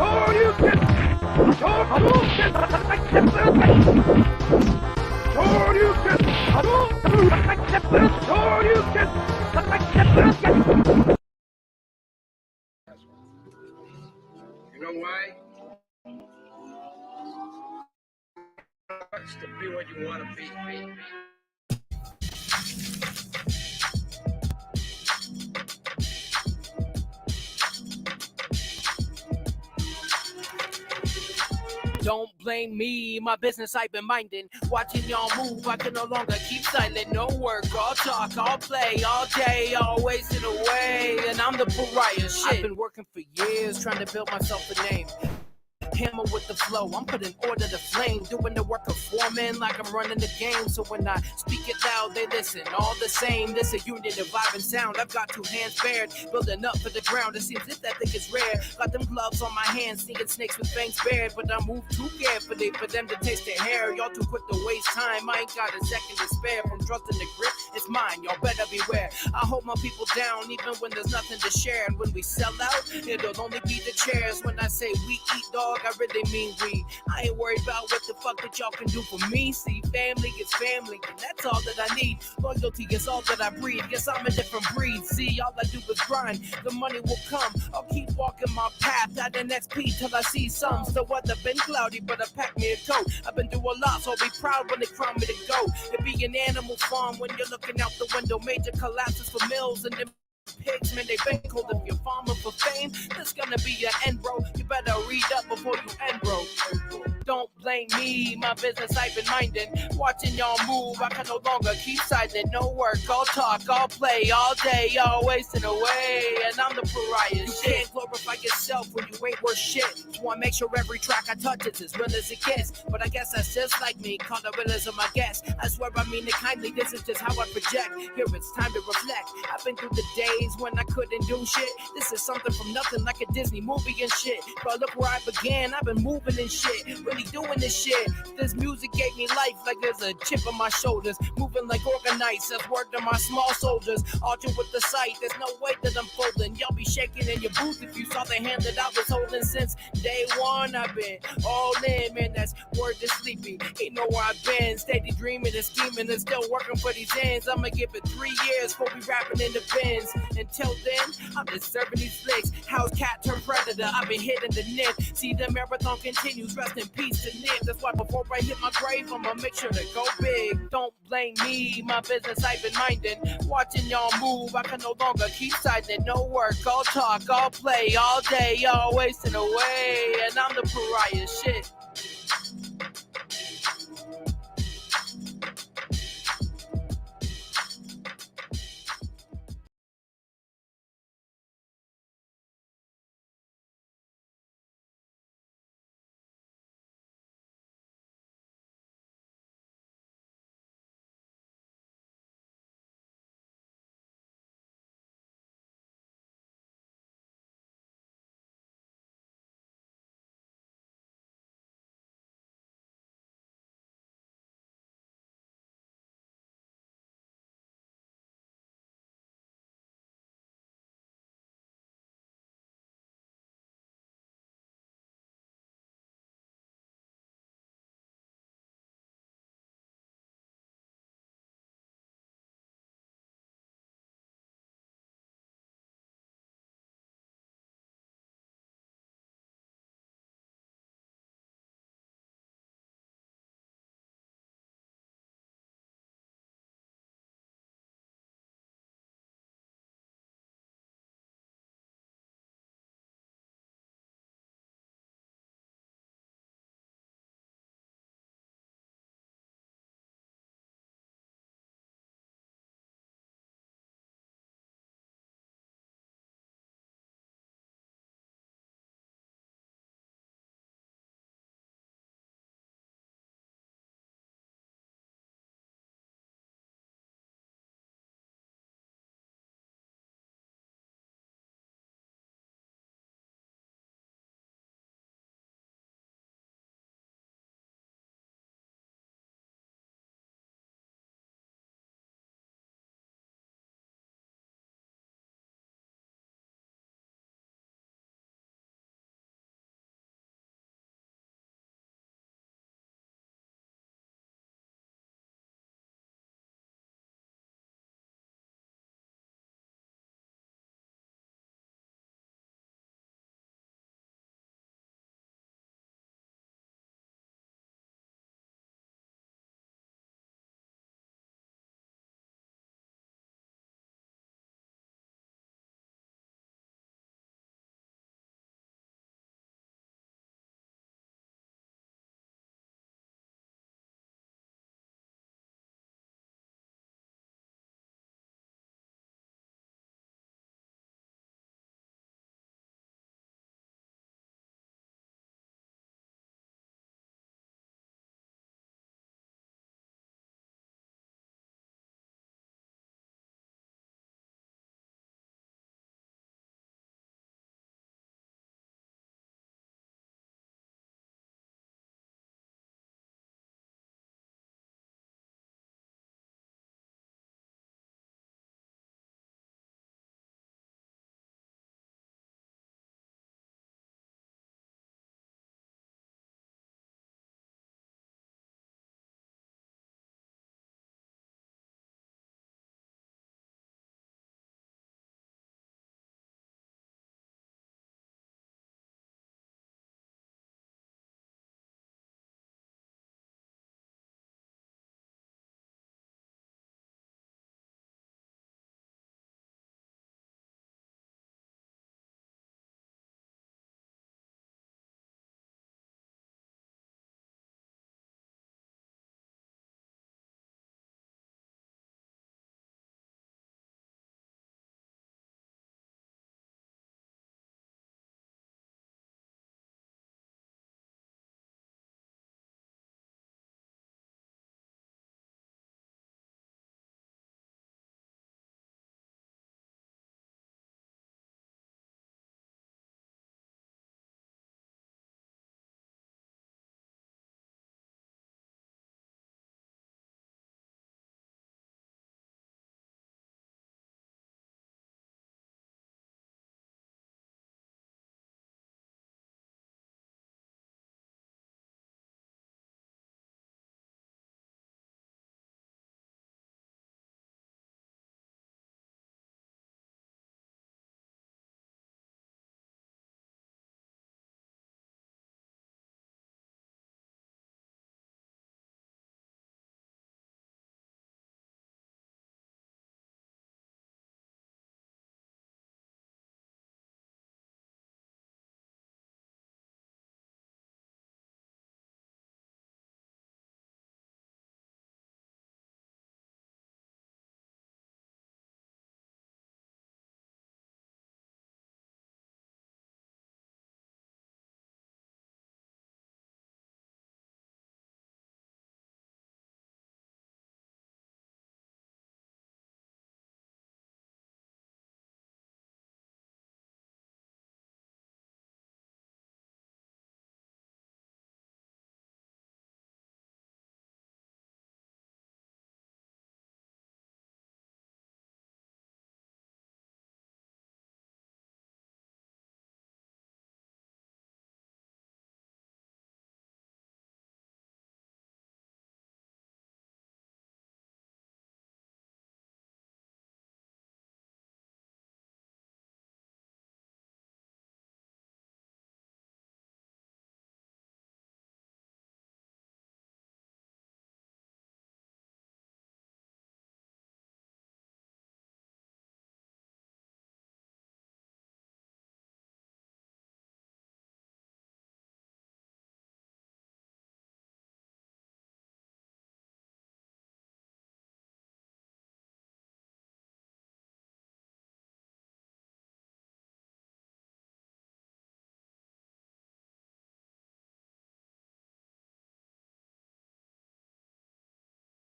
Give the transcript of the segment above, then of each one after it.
You know why? To be what you want to be. Don't blame me, my business I've been minding. Watching y'all move, I can no longer keep silent. No work, all talk, all play, all day, all wasted away. And I'm the pariah, shit. I've been working for years, trying to build myself a name. Hammer with the flow, I'm putting order to flame, doing the work of foreman like I'm running the game. So when I speak it loud, they listen. All the same, this a unit of vibe and sound. I've got two hands bared, building up for the ground. It seems if that thing is rare. Got them gloves on my hands, sneaking snakes with fangs bared. But I move too carefully for them to taste their hair. Y'all too quick to waste time. I ain't got a second to spare. From trusting the grip, it's mine. Y'all better beware. I hold my people down even when there's nothing to share. And when we sell out, it'll only be the chairs. When I say we eat, dog, I really mean we. I ain't worried about what the fuck that y'all can do for me. See, family is family, and that's all that I need. Loyalty is all that I breathe. Guess I'm a different breed. See, all I do is grind. The money will come. I'll keep walking my path at an XP till I see some. The weather been cloudy, but I packed me a coat. I've been through a lot, so I'll be proud when they crown me to go. To be an animal farm when you're looking out the window. Major collapses for mills and them pigs, man, they been cold. If you're farming for fame, this gonna be your end, bro. You better read up before you end, bro. Don't blame me, my business I've been minding. Watching y'all move, I can no longer keep silent. No work, all talk, all play, all day, all wasting away. And I'm the pariah. You can't glorify yourself when you ain't worth shit. So I make sure every track I touch is as real as it gets. But I guess that's just like me, call the realism, I guess. I swear I mean it kindly, this is just how I project. Here it's time to reflect. I've been through the days when I couldn't do shit. This is something from nothing like a Disney movie and shit. But look where I began, I've been moving and shit. Really doing this shit. This music gave me life like there's a chip on my shoulders. Moving like organized, that's word to my small soldiers. Arching with the sight, there's no way that I'm folding. Y'all be shaking in your boots if you saw the hand that I was holding since day one. I've been all in, man, that's word to sleepy. Ain't know where I've been, steady dreaming and scheming and still working for these ends. I'ma give it 3 years before we rapping in the bins. Until then, I'm just serving these flicks. House cat turned predator, I've been hitting the nip. See the marathon continues, rest in peace to Nip. That's why before I hit my grave, I'ma make sure to go big. Don't blame me, my business I've been minding. Watching y'all move, I can no longer keep silent. No work, all talk, all play, all day, all wasting away. And I'm the pariah, shit.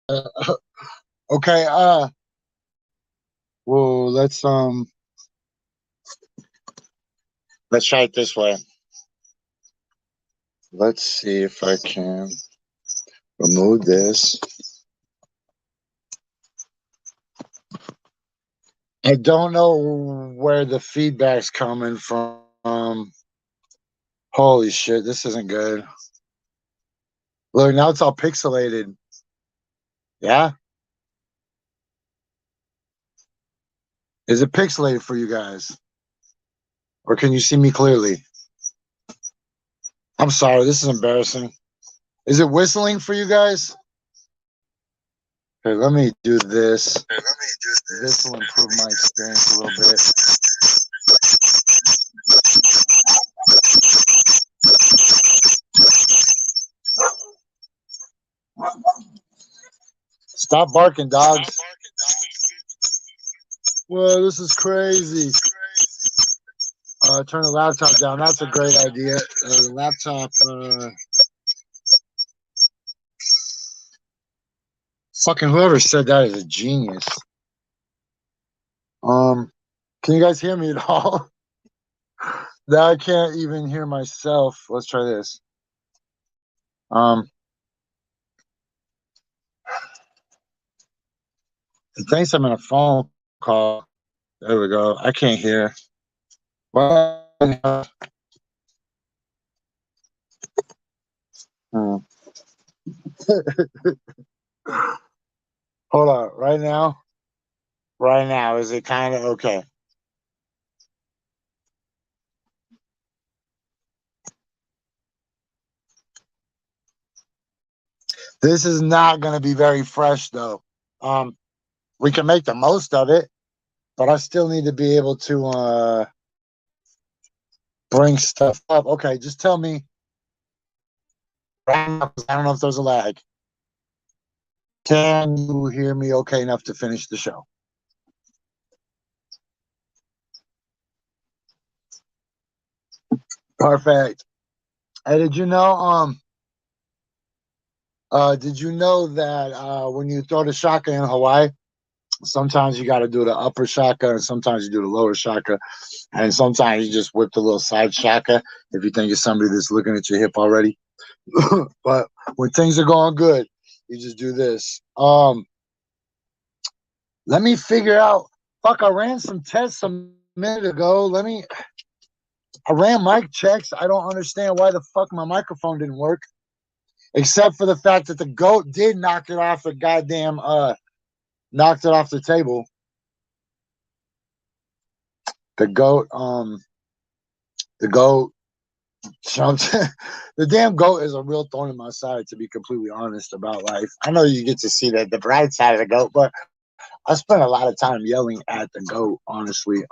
Okay, well, let's try it this way. Let's see if I can remove this. I don't know where the feedback's coming from. Holy shit, this isn't good. Look, now it's all pixelated. Yeah? Is it pixelated for you guys? Or can you see me clearly? I'm sorry, this is embarrassing. Is it whistling for you guys? Okay, let me do this. This will improve my experience a little bit. Stop barking, dogs. Whoa, this is crazy. Turn the laptop down. That's a great idea. The laptop. Fucking whoever said that is a genius. Can you guys hear me at all? Now I can't even hear myself. Let's try this. It thinks I'm in a phone call. There we go. I can't hear. What? Hold on. Right now? Right now. Is it kind of okay? This is not going to be very fresh, though. We can make the most of it, but I still need to be able to bring stuff up. Okay, just tell me right now, 'cause I don't know if there's a lag. Can you hear me okay enough to finish the show? Perfect. Hey, did you know that when you throw the shaka in Hawaii, sometimes you got to do the upper shaka and sometimes you do the lower shaka, and sometimes you just whip the little side shaka if you think it's somebody that's looking at your hip already. But when things are going good, you just do this. Let me figure out. Fuck, I ran some tests a minute ago. I ran mic checks. I don't understand why the fuck my microphone didn't work, except for the fact that the goat did knock it off the goddamn knocked it off the table. The goat jumped. The damn goat is a real thorn in my side, to be completely honest about life. I know you get to see the bright side of the goat, but I spent a lot of time yelling at the goat, honestly.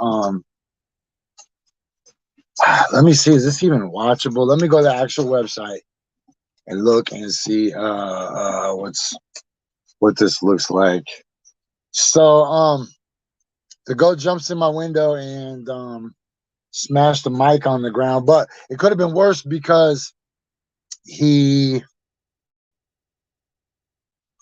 Let me see, is this even watchable? Let me go to the actual website and look and see what this looks like. So the goat jumps in my window and smashed the mic on the ground, but it could have been worse because he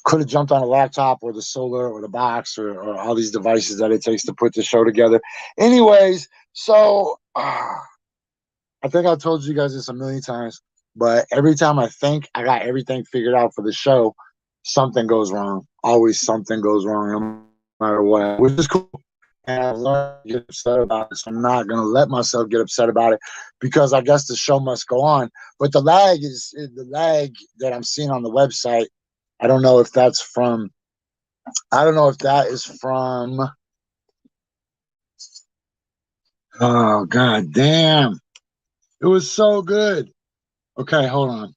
could have jumped on a laptop or the solar or the box or all these devices that it takes to put the show together. Anyways, so I think I told you guys this a million times, but every time I think I got everything figured out for the show, something goes wrong. Always something goes wrong, no matter what, which is cool. And I've learned to get upset about it, so I'm not going to let myself get upset about it because I guess the show must go on. But the lag that I'm seeing on the website. I don't know if that is from. Oh, god damn. It was so good. Okay, hold on.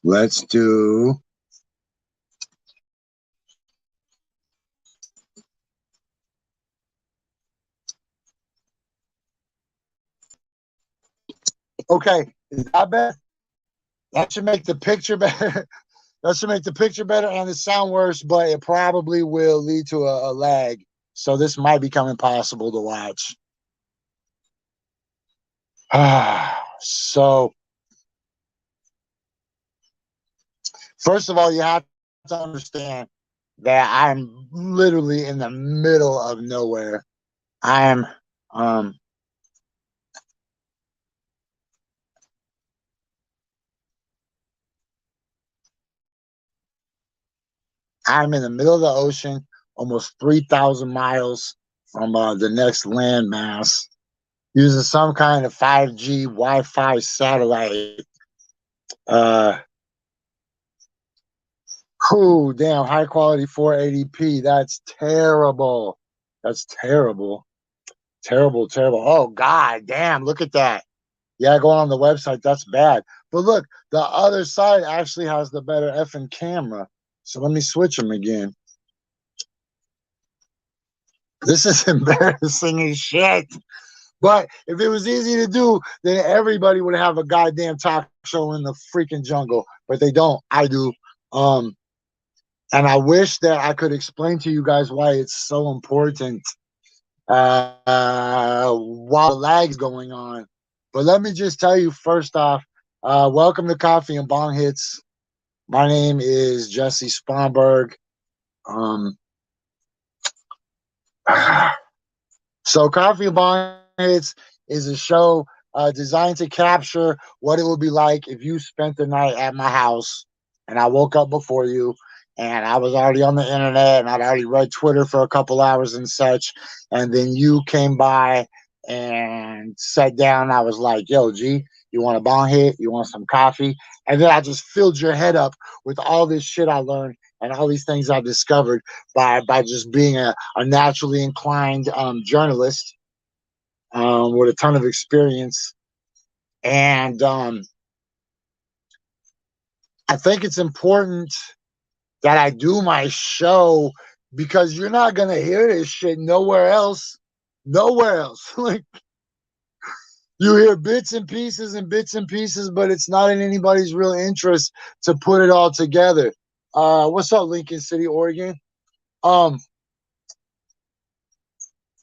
Let's do. Okay, is that better? That should make the picture better. That should make the picture better and the sound worse, but it probably will lead to a lag. So this might become impossible to watch. So, first of all, you have to understand that I'm literally in the middle of nowhere. I'm um I'm in the middle of the ocean, almost 3,000 miles from the next landmass, using some kind of 5G Wi-Fi satellite. Uh, oh, damn, high quality 480p. That's terrible. That's terrible. Terrible, terrible. Oh, God damn, look at that. Yeah, going on the website, that's bad. But look, the other side actually has the better effing camera. So let me switch them again. This is embarrassing as shit. But if it was easy to do, then everybody would have a goddamn talk show in the freaking jungle. But they don't. I do. Um, and I wish that I could explain to you guys why it's so important while the lag's going on. But let me just tell you first off, welcome to Coffee and Bong Hits. My name is Jesse Sponberg. So Coffee and Bong Hits is a show designed to capture what it would be like if you spent the night at my house and I woke up before you and I was already on the internet and I'd already read Twitter for a couple hours and such. And then you came by and sat down. I was like, yo, G, you want a bong hit? You want some coffee? And then I just filled your head up with all this shit I learned and all these things I discovered by just being a naturally inclined journalist with a ton of experience. And I think it's important that I do my show because you're not going to hear this shit nowhere else. Nowhere else. Like, you hear bits and pieces, but it's not in anybody's real interest to put it all together. What's up, Lincoln City, Oregon?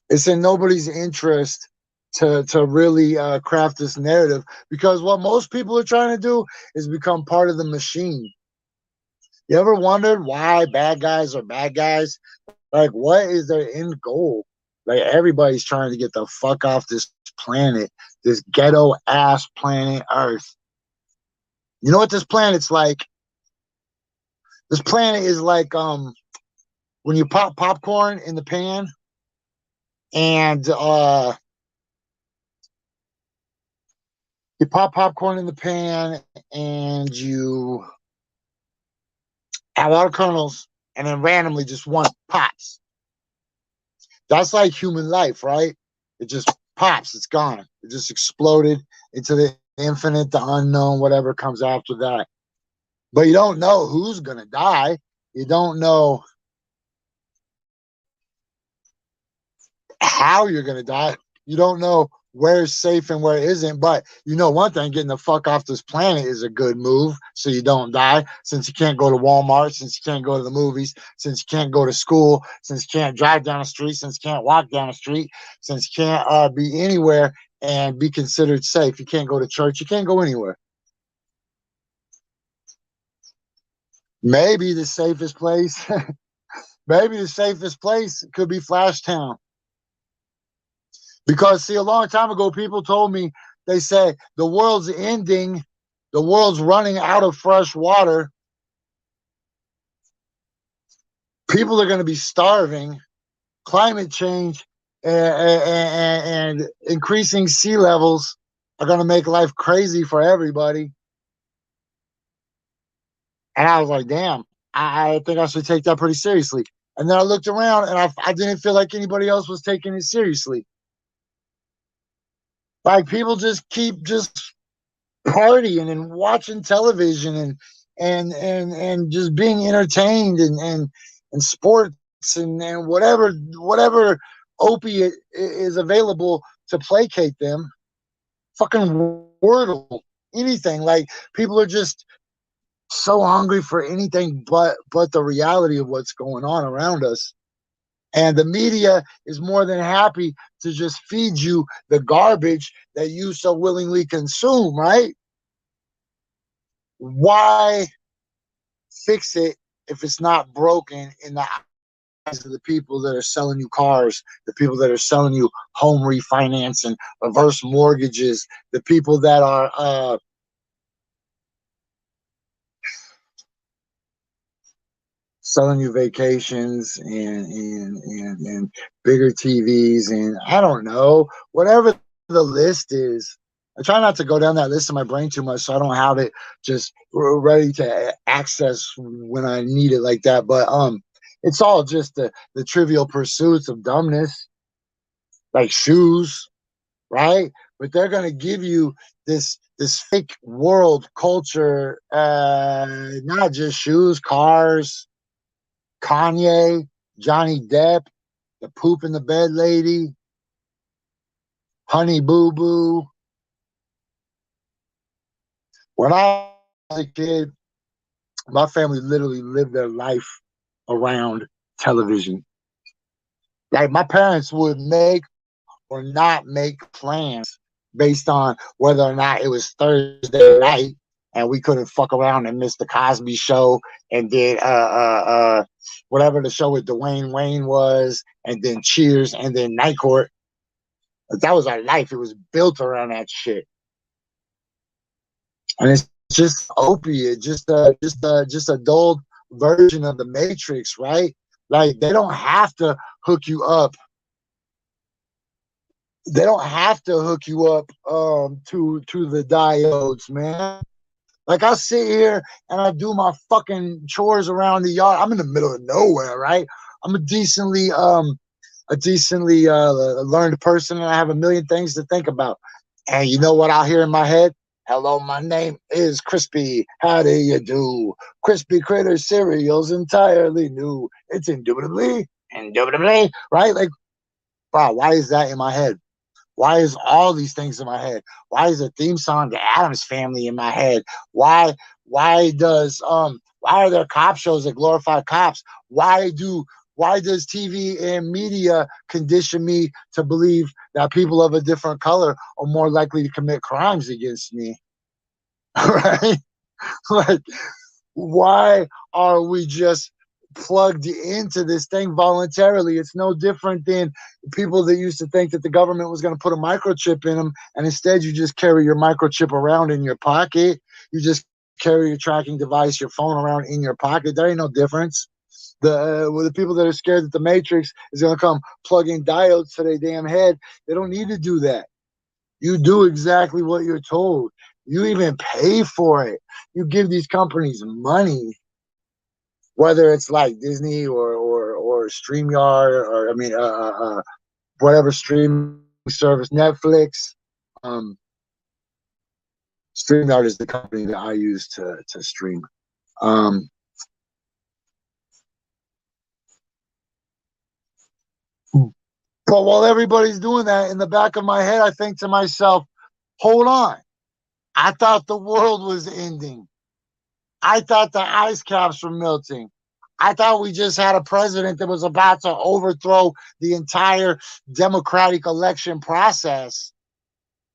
It's in nobody's interest to really craft this narrative because what most people are trying to do is become part of the machine. You ever wondered why bad guys are bad guys? Like, what is their end goal? Like, everybody's trying to get the fuck off this planet, this ghetto ass planet Earth. You know what this planet's like? This planet is like when you pop popcorn in the pan and you pop popcorn in the pan and you add a lot of kernels and then randomly just one pops. That's like human life, right? It just pops, it's gone. It just exploded into the infinite, the unknown, whatever comes after that. But you don't know who's going to die. You don't know how you're going to die. You don't know where's safe and where isn't. But you know one thing, getting the fuck off this planet is a good move so you don't die. Since you can't go to Walmart, since you can't go to the movies, since you can't go to school, since you can't drive down the street, since you can't walk down the street, since you can't be anywhere and be considered safe. You can't go to church. You can't go anywhere. Maybe the safest place, maybe the safest place could be FlashTown. Because, see, a long time ago, people told me, they said, the world's ending, the world's running out of fresh water. People are going to be starving. Climate change and increasing sea levels are going to make life crazy for everybody. And I was like, damn, I think I should take that pretty seriously. And then I looked around and I didn't feel like anybody else was taking it seriously. Like, people just keep just partying and watching television and just being entertained and sports and whatever opiate is available to placate them. Fucking Wordle, anything. Like, people are just so hungry for anything but the reality of what's going on around us. And the media is more than happy to just feed you the garbage that you so willingly consume, right? Why fix it if it's not broken in the eyes of the people that are selling you cars, the people that are selling you home refinancing, reverse mortgages, the people that are selling you vacations and bigger TVs and I don't know, whatever the list is. I try not to go down that list in my brain too much, so I don't have it just ready to access when I need it like that. But it's all just the trivial pursuits of dumbness, like shoes, right? But they're gonna give you this fake world culture, not just shoes, cars, Kanye, Johnny Depp, the poop in the bed lady, Honey Boo Boo. When I was a kid, my family literally lived their life around television. Like my parents would make or not make plans based on whether or not it was Thursday night and we couldn't fuck around and miss the Cosby Show and did whatever the show with Dwayne Wayne was, and then Cheers, and then Night Court. That was our life. It was built around that shit, and it's just opiate, just a dulled version of the Matrix, right? Like they don't have to hook you up. They don't have to hook you up to the diodes, man. Like I sit here and I do my fucking chores around the yard. I'm in the middle of nowhere, right? I'm a decently learned person, and I have a million things to think about. And you know what I'll hear in my head? Hello, my name is Crispy. How do you do? Crispy Critter cereal's entirely new. It's indubitably, right? Like, wow, why is that in my head? Why is all these things in my head? Why is the theme song to Addams Family in my head? Why are there cop shows that glorify cops? Why does TV and media condition me to believe that people of a different color are more likely to commit crimes against me? Right? Like, why are we just plugged into this thing voluntarily? It's no different than people that used to think that the government was going to put a microchip in them, and instead you just carry your microchip around in your pocket. You just carry your tracking device, your phone around in your pocket. There ain't no difference. The people that are scared that the Matrix is going to come plug in diodes to their damn head, they don't need to do that. You do exactly what you're told. You even pay for it. You give these companies money, whether it's like Disney or StreamYard, or I mean whatever streaming service, Netflix. Um, StreamYard is the company that I use to stream. But while everybody's doing that, in the back of my head, I think to myself, hold on. I thought the world was ending. I thought the ice caps were melting. I thought we just had a president that was about to overthrow the entire democratic election process.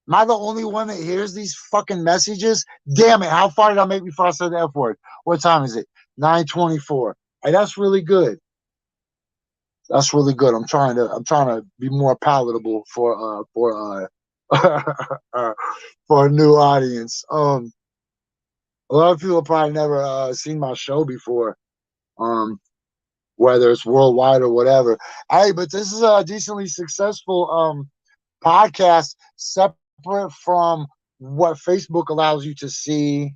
Am I the only one that hears these fucking messages? Damn it. How far did I make before I said the F word? What time is it? 9:24. Hey, that's really good. That's really good. I'm trying to be more palatable for for a new audience. A lot of people have probably never seen my show before, whether it's worldwide or whatever. Hey, but this is a decently successful podcast, separate from what Facebook allows you to see.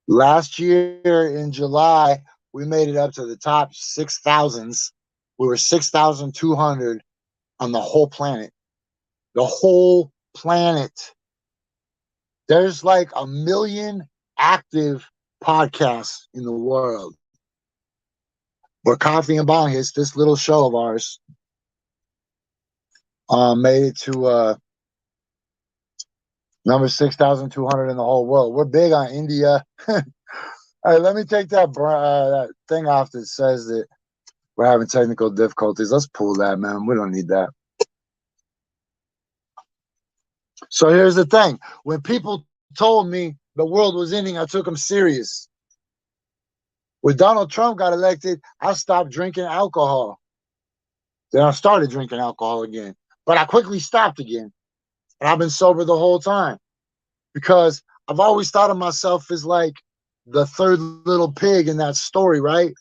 Last year in July, we made it up to the top 6,000s. We were 6,200 on the whole planet. The whole planet. There's like 1 million active podcasts in the world. But Coffee and Bong Hits, this little show of ours, made it to number 6,200 in the whole world. We're big on India. All right, let me take that thing off that says that we're having technical difficulties. Let's pull that, man. We don't need that. So here's the thing. When people told me the world was ending, I took them serious. When Donald Trump got elected, I stopped drinking alcohol. Then I started drinking alcohol again. But I quickly stopped again. And I've been sober the whole time. Because I've always thought of myself as like the third little pig in that story, right?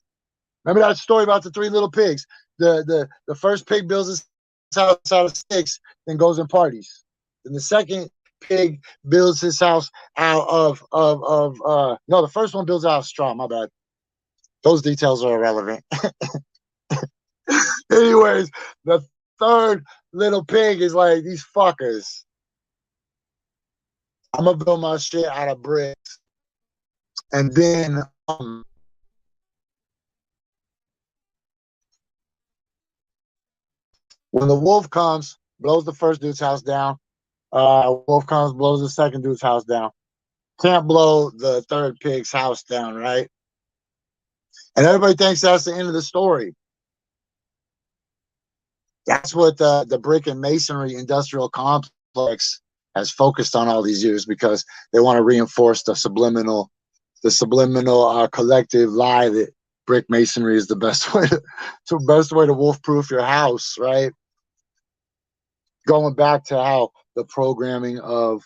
Remember that story about the three little pigs? The first pig builds his house out of sticks, then goes and parties. Then the second pig builds his house out of no, the first one builds out of straw. My bad. Those details are irrelevant. Anyways, the third little pig is like, these fuckers. I'm gonna build my shit out of bricks, and then when the wolf comes, blows the first dude's house down. Wolf comes, blows the second dude's house down. Can't blow the third pig's house down, right? And everybody thinks that's the end of the story. That's what the brick and masonry industrial complex has focused on all these years, because they want to reinforce the subliminal collective lie that brick masonry is the best way to wolf-proof your house, right? Going back to how the programming of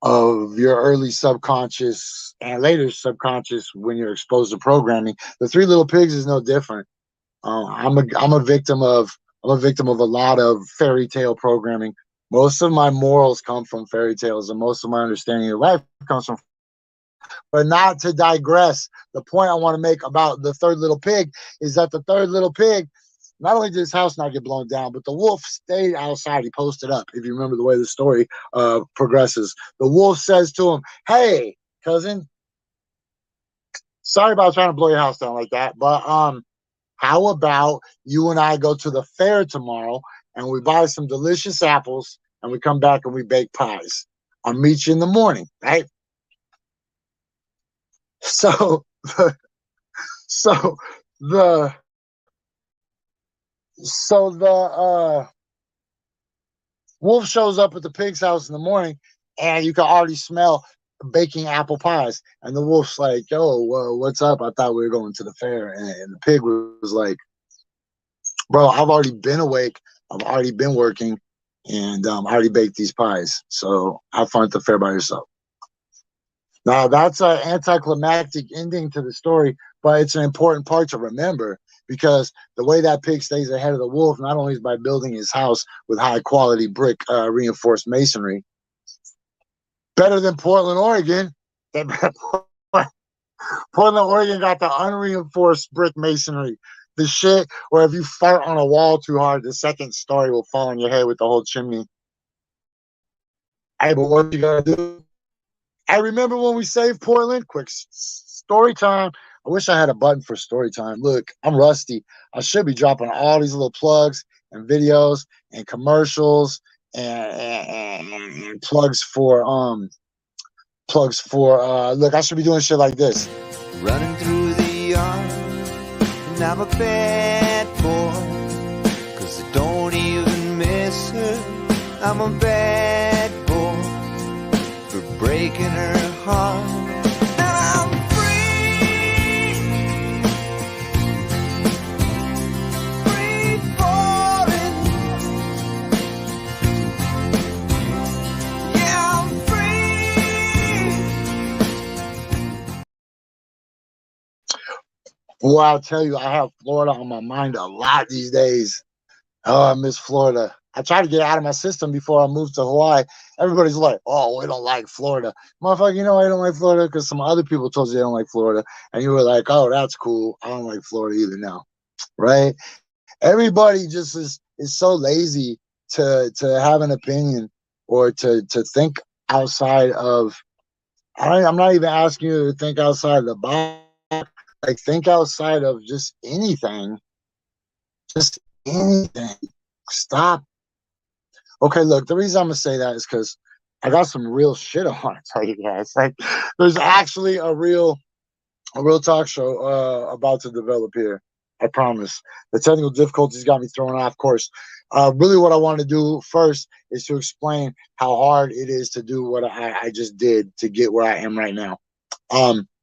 your early subconscious and later subconscious, when you're exposed to programming, the Three Little Pigs is no different. I'm a victim of a lot of fairy tale programming. Most of my morals come from fairy tales, and most of my understanding of life comes from. But not to digress, the point I want to make about the third little pig is that the third little pig, not only did his house not get blown down, but the wolf stayed outside. He posted up. If you remember the way the story progresses, the wolf says to him, "Hey, cousin, sorry about trying to blow your house down like that, but how about you and I go to the fair tomorrow and we buy some delicious apples and we come back and we bake pies. I'll meet you in the morning, right?" So, so the wolf shows up at the pig's house in the morning, and you can already smell baking apple pies. And the wolf's like, "Yo, what's up? I thought we were going to the fair." And the pig was like, "Bro, I've already been awake. I've already been working, and I already baked these pies. So have fun at the fair by yourself." Now, that's an anticlimactic ending to the story, but it's an important part to remember, because the way that pig stays ahead of the wolf not only is by building his house with high-quality brick reinforced masonry, better than Portland, Oregon. Portland, Oregon got the unreinforced brick masonry. The shit where if you fart on a wall too hard, the second story will fall on your head with the whole chimney. Hey, but what you gonna do? I remember when we saved Portland. Quick story time. I wish I had a button for story time. Look, I'm rusty. I should be dropping all these little plugs and videos and commercials and plugs for look, I should be doing shit like this. Running through the yard, and I'm a bad boy, 'cause I don't even miss her. I'm a bad boy for breaking her heart. And I'm free, free falling. Yeah, I'm free. Well, I'll tell you, I have Florida on my mind a lot these days. Oh, I miss Florida. I tried to get out of my system before I moved to Hawaii. Everybody's like, "Oh, we don't like Florida." Motherfucker, you know I don't like Florida because some other people told you they don't like Florida. And you were like, "Oh, that's cool. I don't like Florida either now." Right? Everybody just is so lazy to have an opinion or to think outside of. I'm not even asking you to think outside the box. Like, think outside of just anything. Just anything. Stop. Okay, look, the reason I'm gonna say that is because I got some real shit I want to tell you guys. Like, there's actually a real A real talk show about to develop here. I promise. The technical difficulties got me thrown off course. Really, what I want to do first is to explain how hard it is to do what I just did to get where I am right now.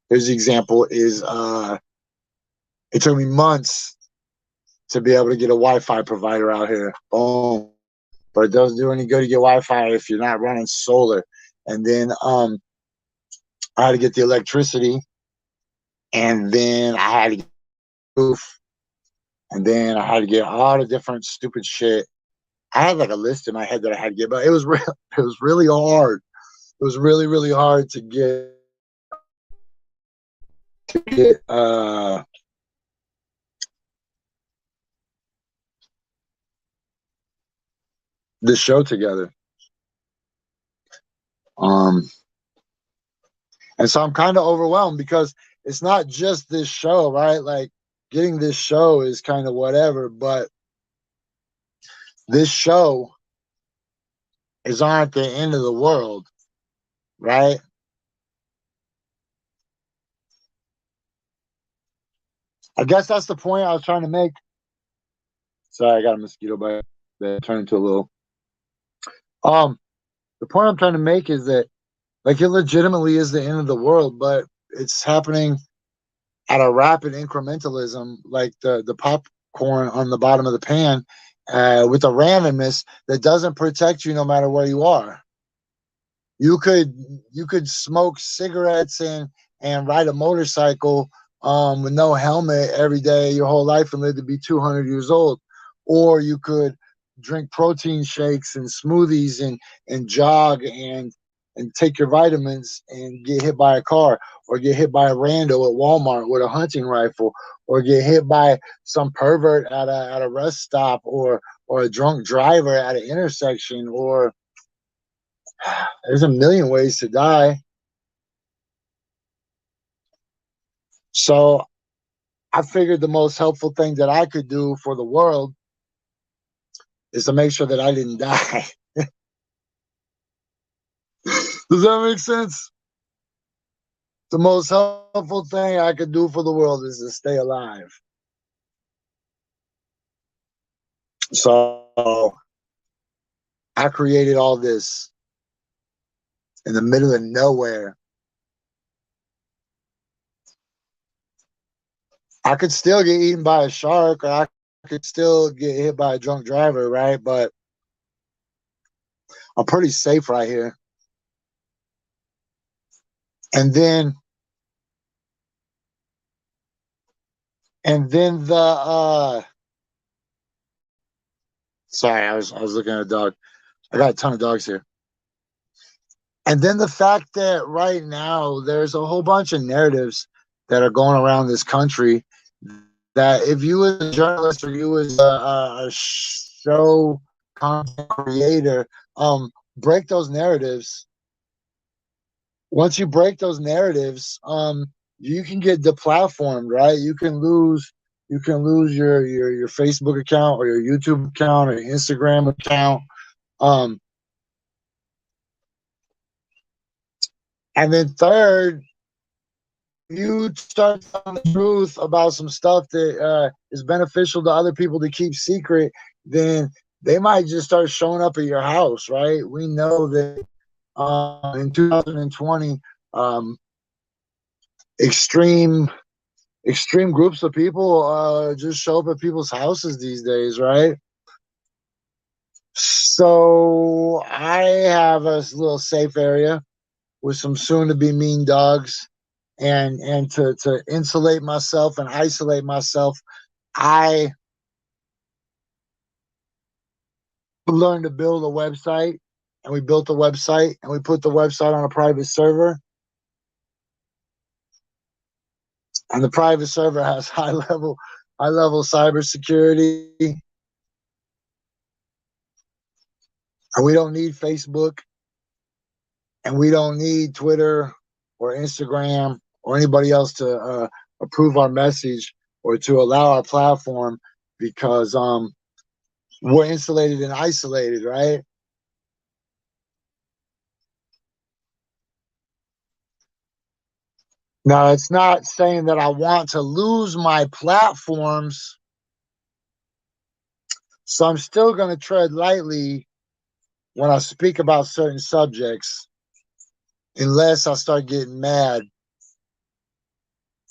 Here's the example: is it took me months to be able to get a Wi-Fi provider out here. Boom. But it doesn't do any good to get Wi-Fi if you're not running solar. And then I had to get the electricity, and then I had to get the roof, and then I had to get all the different stupid shit. I had like a list in my head that I had to get, but it was it was really hard. It was really, really hard to get this show together. And so I'm kind of overwhelmed because it's not just this show, right? Like getting this show is kind of whatever, but this show is not the end of the world, right? I guess that's the point I was trying to make. Sorry, I got a mosquito bite that turned into a little. The point I'm trying to make is that, like, it legitimately is the end of the world, but it's happening at a rapid incrementalism, like the popcorn on the bottom of the pan, with a randomness that doesn't protect you no matter where you are. You could smoke cigarettes and ride a motorcycle with no helmet every day your whole life and live to be 200 years old, or you could drink protein shakes and smoothies and jog and take your vitamins and get hit by a car, or get hit by a rando at Walmart with a hunting rifle, or get hit by some pervert at a rest stop, or a drunk driver at an intersection, or there's a million ways to die. So I figured the most helpful thing that I could do for the world is to make sure that I didn't die. Does that make sense? The most helpful thing I could do for the world is to stay alive. So I created all this in the middle of nowhere. I could still get eaten by a shark, or I could still get hit by a drunk driver, right? But I'm pretty safe right here. And then the sorry, I was looking at a dog. I got a ton of dogs here. And then the fact that right now there's a whole bunch of narratives that are going around this country that if you as a journalist or you as a show content creator, break those narratives. Once you break those narratives, you can get deplatformed, right? You can lose your Facebook account or your YouTube account or your Instagram account. And then third, you start telling the truth about some stuff that is beneficial to other people to keep secret, then they might just start showing up at your house, right? We know that in 2020, extreme groups of people just show up at people's houses these days, right? So I have a little safe area with some soon-to-be mean dogs, and to insulate myself and isolate myself, I learned to build a website, and we built a website, and we put the website on a private server, and the private server has high level cybersecurity, and we don't need Facebook, and we don't need Twitter or Instagram or anybody else to approve our message or to allow our platform, because we're insulated and isolated, right? Now, it's not saying that I want to lose my platforms, so I'm still going to tread lightly when I speak about certain subjects, unless I start getting mad.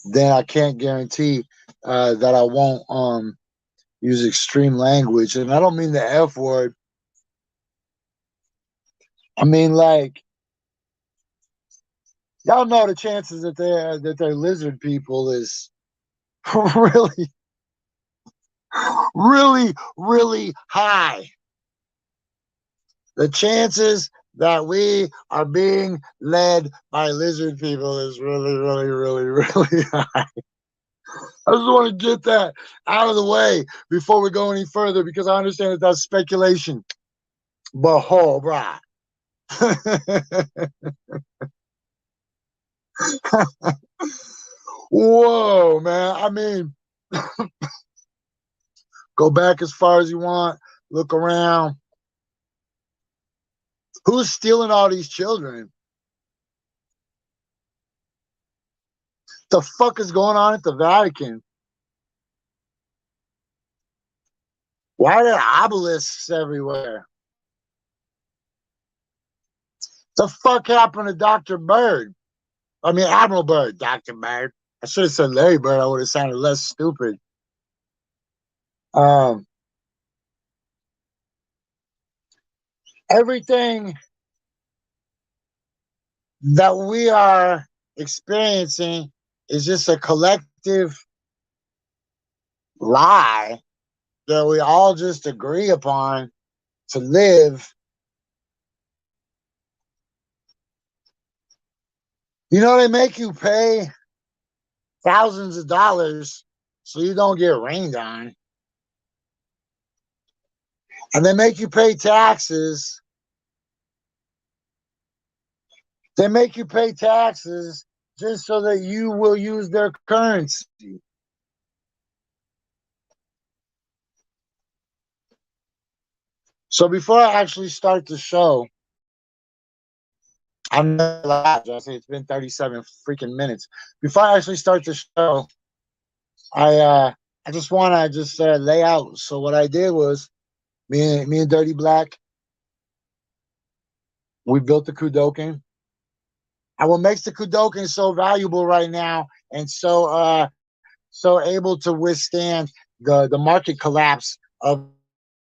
Then I can't guarantee that I won't use extreme language. And I don't mean the F word. I mean, like, y'all know the chances that they're lizard people is really, really, really high. The chances that we are being led by lizard people is really, really, really, really high. I just want to get that out of the way before we go any further, because I understand that that's speculation. But hold, brah. Whoa, man. I mean, go back as far as you want. Look around. Who's stealing all these children? The fuck is going on at the Vatican? Why are there obelisks everywhere? The fuck happened to Dr. Bird? I mean, Admiral Bird, Dr. Bird. I should have said Larry Bird. I would have sounded less stupid. Everything that we are experiencing is just a collective lie that we all just agree upon to live. You know, they make you pay thousands of dollars so you don't get rained on. And they make you pay taxes. They make you pay taxes just so that you will use their currency. So before I actually start the show, I'm not allowed. I say it's been 37 freaking minutes. Before I actually start the show, I just want to just lay out. So what I did was, me and Dirty Black, we built the Kudokan. And what makes the Kudokan so valuable right now and so able to withstand the market collapse of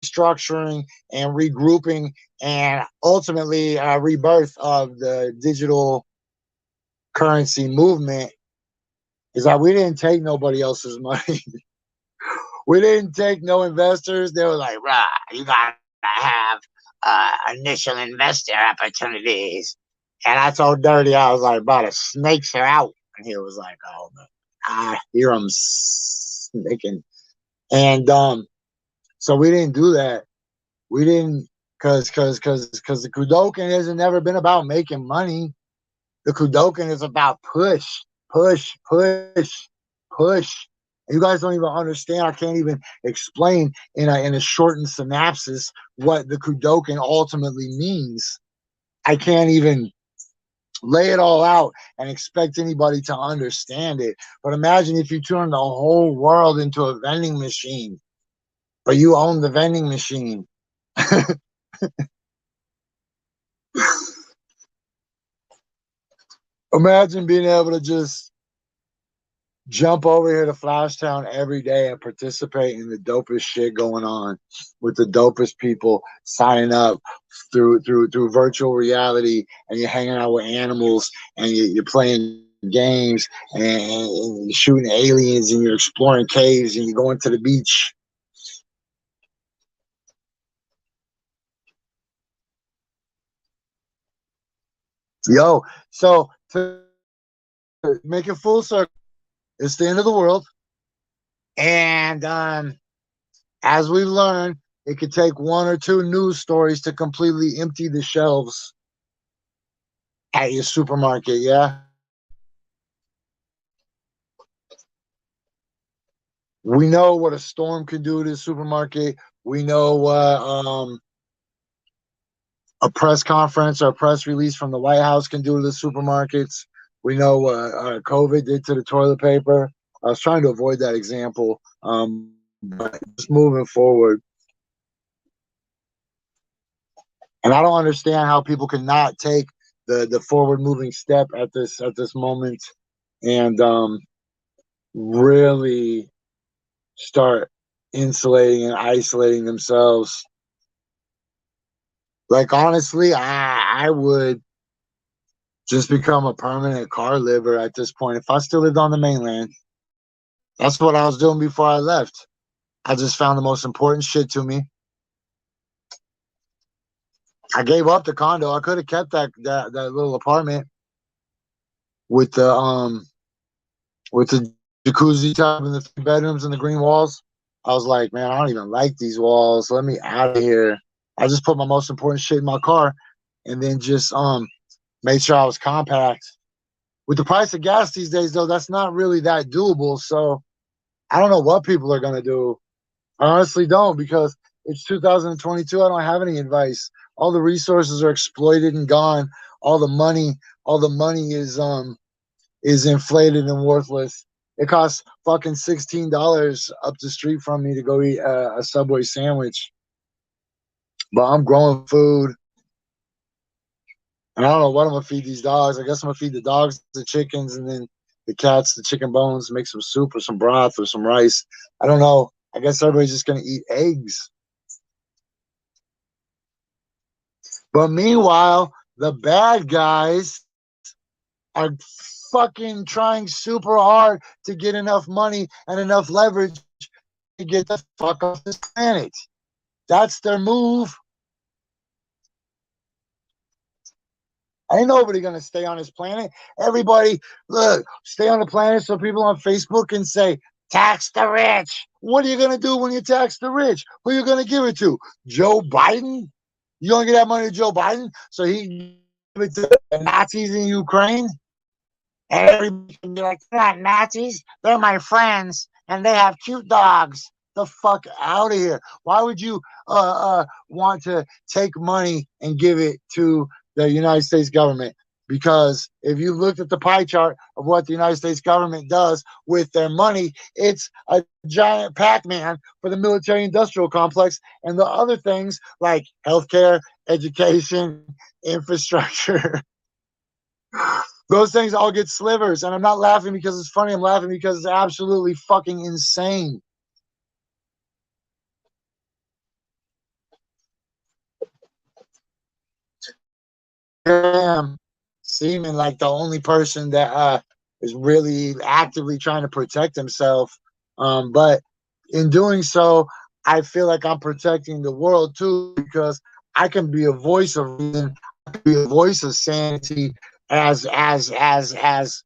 structuring and regrouping and ultimately rebirth of the digital currency movement is that we didn't take nobody else's money. We didn't take no investors. They were like, "Rah, you gotta have initial investor opportunities." And I told Dirty, I was like, "Bro, the snakes are out." And he was like, "Oh man, I hear them snaking." And so we didn't do that. We didn't, cause the Kudokan hasn't never been about making money. The Kudokan is about push, push, push, push. You guys don't even understand. I can't even explain in a shortened synopsis what the Kudokan ultimately means. I can't even lay it all out and expect anybody to understand it. But imagine if you turn the whole world into a vending machine, but you own the vending machine. Imagine being able to just jump over here to FlashTown every day and participate in the dopest shit going on with the dopest people signing up through virtual reality, and you're hanging out with animals and you're playing games and you're shooting aliens and you're exploring caves and you're going to the beach. Yo, so to make it full circle, it's the end of the world. And as we learned, it could take one or two news stories to completely empty the shelves at your supermarket, yeah? We know what a storm can do to the supermarket. We know what a press conference or a press release from the White House can do to the supermarkets. We know what COVID did to the toilet paper. I was trying to avoid that example, but just moving forward. And I don't understand how people cannot take the forward moving step at this moment and really start insulating and isolating themselves. Like honestly, I would just become a permanent car liver at this point. If I still lived on the mainland, that's what I was doing before I left. I just found the most important shit to me. I gave up the condo. I could have kept that little apartment with the jacuzzi tub and the 3 bedrooms and the green walls. I was like, man, I don't even like these walls. Let me out of here. I just put my most important shit in my car and then just made sure I was compact. With the price of gas these days, though, that's not really that doable. So I don't know what people are gonna do. I honestly don't, because it's 2022. I don't have any advice. All the resources are exploited and gone. All the money is inflated and worthless. It costs fucking $16 up the street from me to go eat a Subway sandwich. But I'm growing food. And I don't know what I'm going to feed these dogs. I guess I'm going to feed the dogs the chickens, and then the cats the chicken bones, make some soup or some broth or some rice. I don't know. I guess everybody's just going to eat eggs. But meanwhile, the bad guys are fucking trying super hard to get enough money and enough leverage to get the fuck off this planet. That's their move. Ain't nobody gonna stay on this planet. Everybody, look, stay on the planet so people on Facebook can say, tax the rich. What are you gonna do when you tax the rich? Who are you gonna give it to? Joe Biden? You gonna give that money to Joe Biden so he can give it to the Nazis in Ukraine? And everybody can be like, they're not Nazis, they're my friends, and they have cute dogs. The fuck out of here. Why would you want to take money and give it to the United States government? Because if you looked at the pie chart of what the United States government does with their money, it's a giant Pac-Man for the military industrial complex and the other things like healthcare, education, infrastructure. Those things all get slivers. And I'm not laughing because it's funny. I'm laughing because it's absolutely fucking insane. Am seeming like the only person that is really actively trying to protect himself. But in doing so, I feel like I'm protecting the world too, because I can be a voice of reason, I can be a voice of sanity as the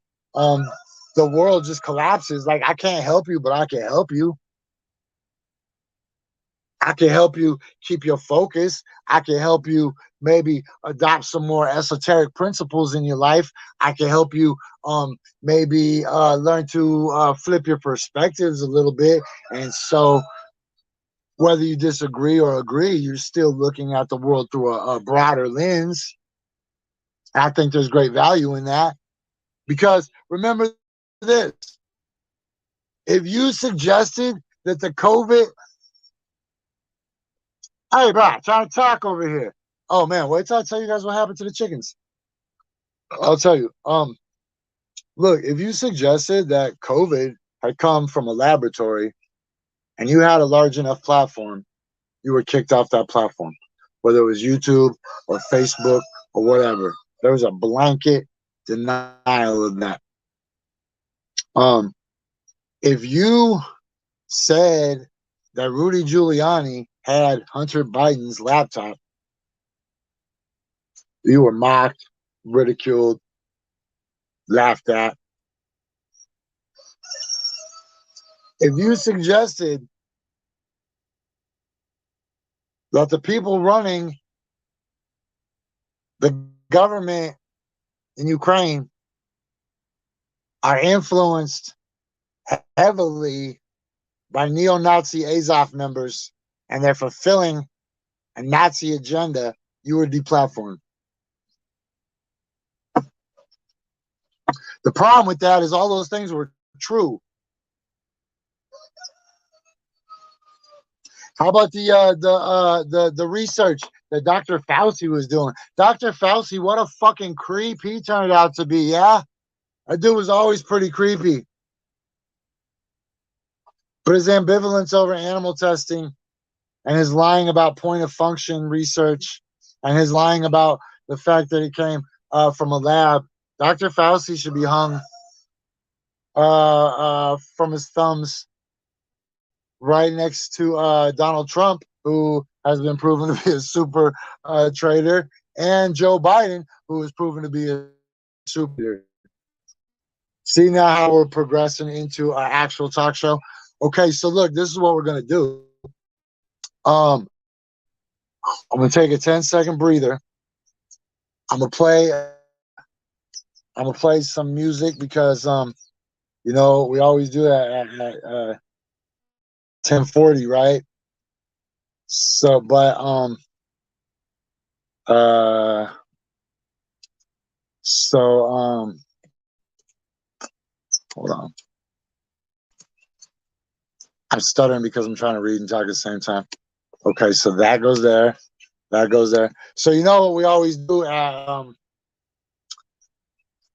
world just collapses. Like, I can't help you, but I can help you. I can help you keep your focus. I can help you maybe adopt some more esoteric principles in your life. I can help you maybe learn to flip your perspectives a little bit. And so whether you disagree or agree, you're still looking at the world through a broader lens. I think there's great value in that, because remember this: if you suggested that the COVID... Hey, bro, trying to talk over here. Oh man, wait till I tell you guys what happened to the chickens. I'll tell you. Look, if you suggested that COVID had come from a laboratory and you had a large enough platform, you were kicked off that platform, whether it was YouTube or Facebook or whatever. There was a blanket denial of that. If you said that Rudy Giuliani had Hunter Biden's laptop, you were mocked, ridiculed, laughed at. If you suggested that the people running the government in Ukraine are influenced heavily by neo-Nazi Azov members and they're fulfilling a Nazi agenda, you were deplatformed. The problem with that is all those things were true. How about the research that Dr. Fauci was doing? Dr. Fauci, what a fucking creep he turned out to be, yeah? That dude was always pretty creepy. But his ambivalence over animal testing and his lying about point of function research and his lying about the fact that it came from a lab, Dr. Fauci should be hung from his thumbs right next to Donald Trump, who has been proven to be a super traitor, and Joe Biden, who is proven to be a super traitor. See now how we're progressing into an actual talk show? Okay, so look, this is what we're going to do. I'm going to take a 10-second breather. I'm going to play some music because, you know, we always do that at 10:40, right? So, but hold on. I'm stuttering because I'm trying to read and talk at the same time. Okay, so that goes there. That goes there. So you know what we always do at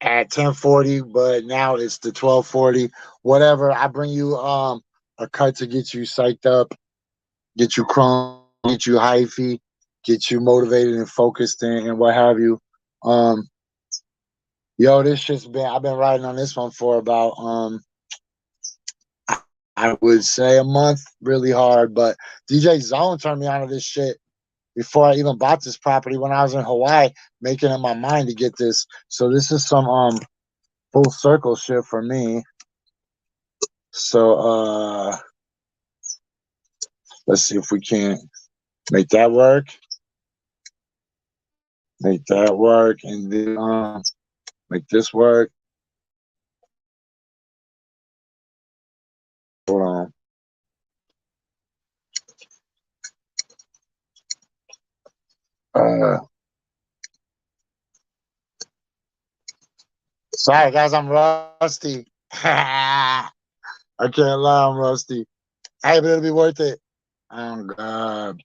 10:40, but now it's the 12:40. Whatever. I bring you a cut to get you psyched up, get you crunk, get you hyphy, get you motivated and focused and what have you. Yo, this shit's I've been riding on this one for about I would say a month, really hard. But DJ Zone turned me on to this shit before I even bought this property when I was in Hawaii, making up my mind to get this. So this is some full circle shit for me. So let's see if we can make that work. Make that work, and then make this work. Hold on. Sorry guys, I'm rusty. I can't lie, I'm rusty. Hey, but it'll be worth it. Oh God.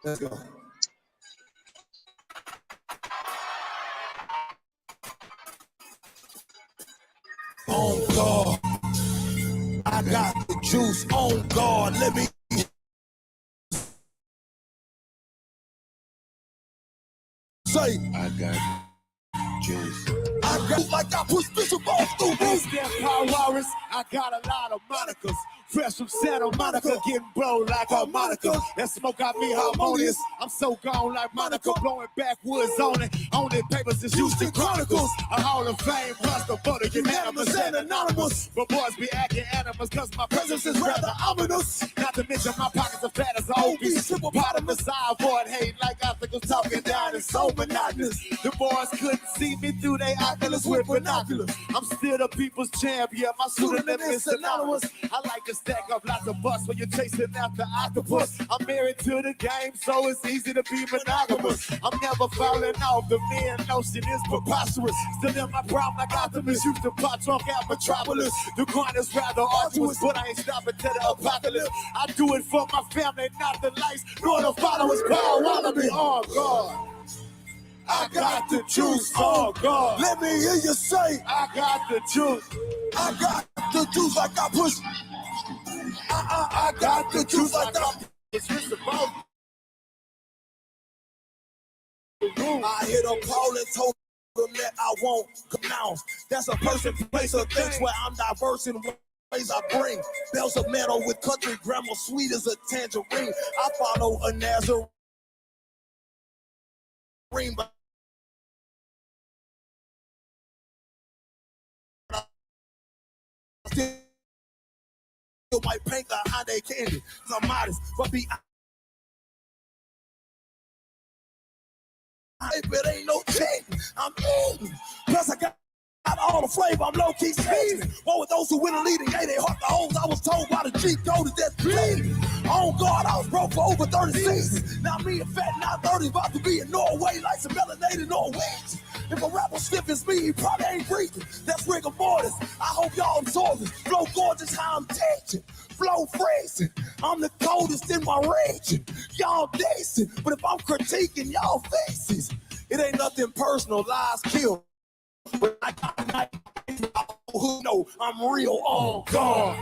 Let's go. On God, I got the juice. On God, let me say, I got juice. I got like I push Bishop off the roof. Powers, I got a lot of monikers. Fresh from Santa Monica, getting blown like harmonica. That smoke got me harmonious. I'm so gone like Monica, blowing backwoods on it. Only papers is Houston Chronicles. A Hall of Fame, hustler, butter, unanimous and anonymous. But boys be acting animals, cause my presence is rather ominous. Not to mention my pockets are fat as an obese hippopotamus. I avoid hate like obstacles talking down and so monotonous. The boys couldn't see me through their oculars with binoculars. I'm still the people's champion, my pseudonym is synonymous. I like to stack up lots of bucks when you're chasing after octopus. I'm married to the game, so it's easy to be monogamous. I'm never falling off, the man notion is preposterous. Still in my problem like Optimus, used to pop drunk at Metropolis. The grind is rather arduous, but I ain't stopping to the apocalypse. I do it for my family, not the likes, nor the followers. Power wanna be on God. I got the juice, oh God. Let me hear you say, I got the juice. I got the juice like I push. I got the juice like I push. I hit a pole and told them that I won't come down. That's a person, place, or things where I'm diverse in ways I bring. Bells of metal with country grammar, sweet as a tangerine. I follow a Nazarene. Still might paint the Hyundai candy. I'm modest, but be It ain't no cheating. I'm eating. Plus I got all the flavor. I'm low key speeding. One with those who win a leading. Yeah, they hurt the holes. I was told by the cheat code that that's bleeding. On guard, I was broke for over 30 seasons. Now me and Fat, not 30, about to be in Norway like some melanated Norwegians. If a rapper stiff as me, he probably ain't breathing. That's rigor mortis. I hope y'all absorb it. Flow gorgeous, how I'm teaching. Flow freezing. I'm the coldest in my region. Y'all decent, but if I'm critiquing y'all faces, it ain't nothing personal. Lies kill. But I got who know I'm real on guard.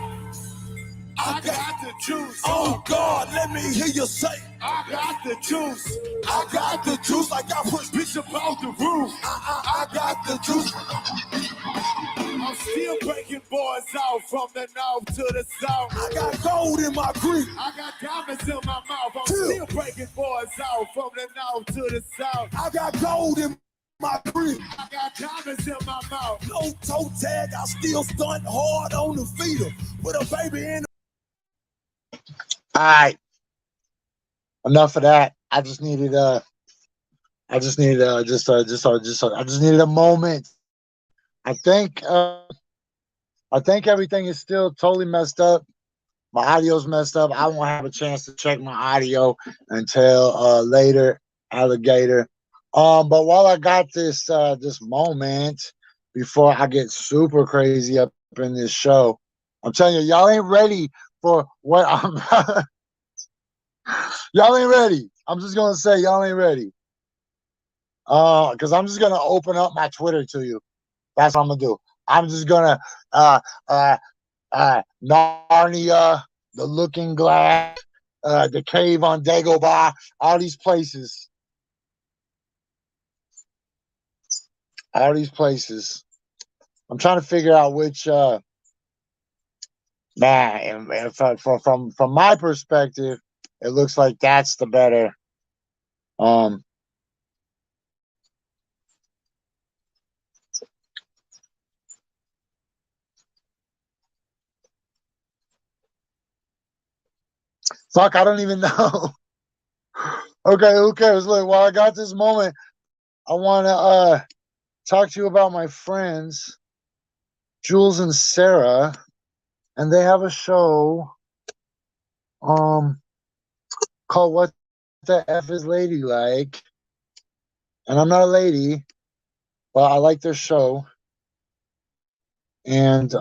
I got the juice. Oh God, let me hear you say, I got the juice. I got the juice. Like I push Bishop off the roof. I got the juice. I'm still breaking boys out from the north to the south. I got gold in my grip. I got diamonds in my mouth. I'm still breaking boys out from the north to the south. I got gold in my grip. I got diamonds in my mouth. No toe tag. I still stunt hard on the feeder with a baby in. All right. Enough of that. I just needed a moment. I think everything is still totally messed up. My audio's messed up. I won't have a chance to check my audio until later, alligator. But while I got this moment before I get super crazy up in this show, I'm telling you, y'all ain't ready for what I'm y'all ain't ready. I'm just gonna say y'all ain't ready. Because I'm just gonna open up my Twitter to you. That's what I'm gonna do. I'm just gonna Narnia, the Looking Glass, the cave on Dagobah, all these places. All these places. I'm trying to figure out which man, from my perspective, it looks like that's the better fuck, I don't even know. Okay, who cares? Look, while I got this moment, I want to talk to you about my friends, Jules and Sarah, and they have a show called What the F is Ladylike. And I'm not a lady, but I like their show. And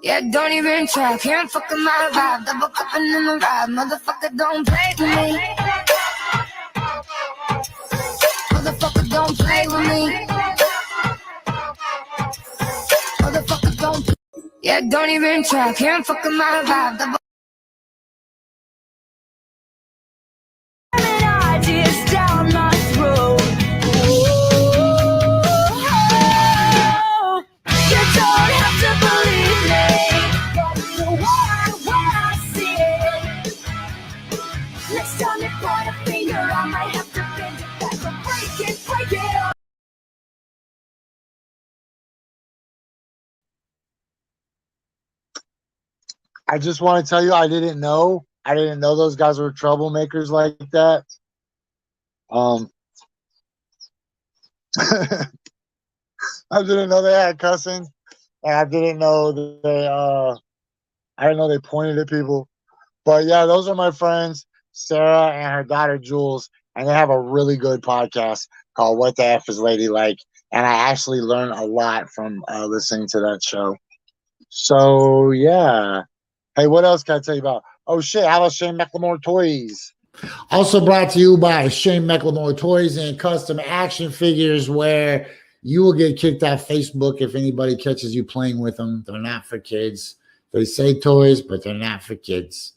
Yeah, don't even try, can't fuck with my vibe. Double cupping in the ride, motherfucker, don't play with me. Motherfucker, don't play with me. Motherfucker, don't. Yeah, don't even try, can't fuck with my vibe. Double. Ideas down my throat. You don't have to believe me, but the what I see. Next time you point a finger, I might have to bend it back or break it up. I just want to tell you, I didn't know those guys were troublemakers like that. I didn't know they had cussing. And I didn't know I didn't know they pointed at people. But yeah, those are my friends, Sarah and her daughter Jules, and they have a really good podcast called What the F is Lady Like? And I actually learned a lot from listening to that show. So yeah. Hey, what else can I tell you about? Oh shit, how about Shane McLemore Toys? Also brought to you by Shane McLemore Toys and Custom Action Figures, where you will get kicked off Facebook if anybody catches you playing with them. They're not for kids. They say toys, but they're not for kids.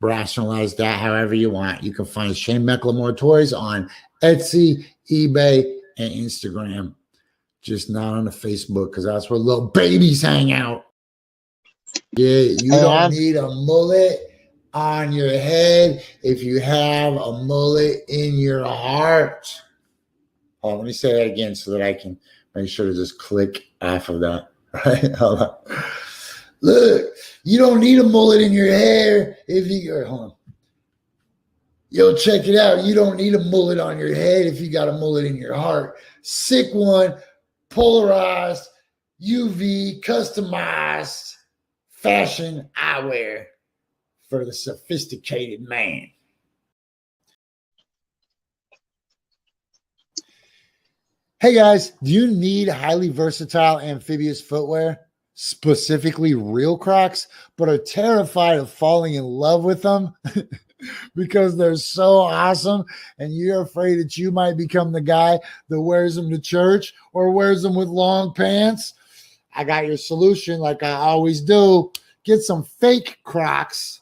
Rationalize that however you want. You can find Shane McLemore Toys on Etsy, eBay, and Instagram. Just not on the Facebook, because that's where little babies hang out. Yeah, you don't need a mullet on your head if you have a mullet in your heart. Oh, let me say that again so that I can make sure to just click off of that. Right? Hold on. Look, you don't need a mullet in your hair if you hold on. Yo, check it out. You don't need a mullet on your head if you got a mullet in your heart. Sick one, polarized, UV, customized fashion eyewear for the sophisticated man. Hey guys, do you need highly versatile amphibious footwear, specifically real Crocs, but are terrified of falling in love with them because they're so awesome and you're afraid that you might become the guy that wears them to church or wears them with long pants? I got your solution like I always do. Get some fake Crocs.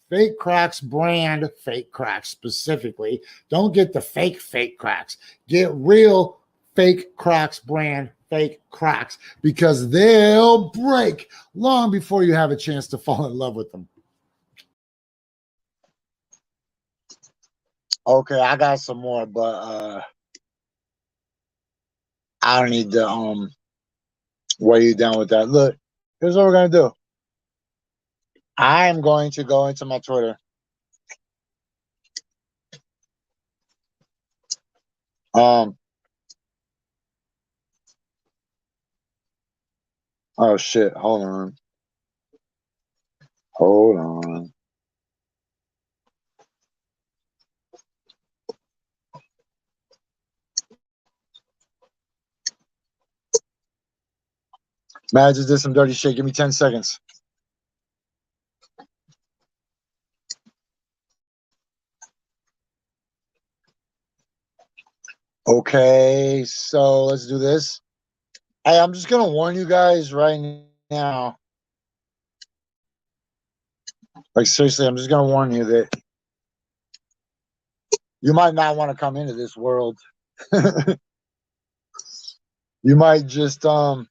Fake Crocs brand, fake Crocs specifically. Don't get the fake Crocs. Get real fake Crocs brand, fake Crocs, because they'll break long before you have a chance to fall in love with them. Okay, I got some more, but I don't need to weigh you down with that. Look, here's what we're gonna do. I'm going to go into my Twitter. Oh shit, hold on. Hold on. Man, I just did some dirty shit. Give me 10 seconds. Okay, so let's do this. Hey, I'm just going to warn you guys right now. Like, seriously, I'm just going to warn you that you might not want to come into this world. You might just want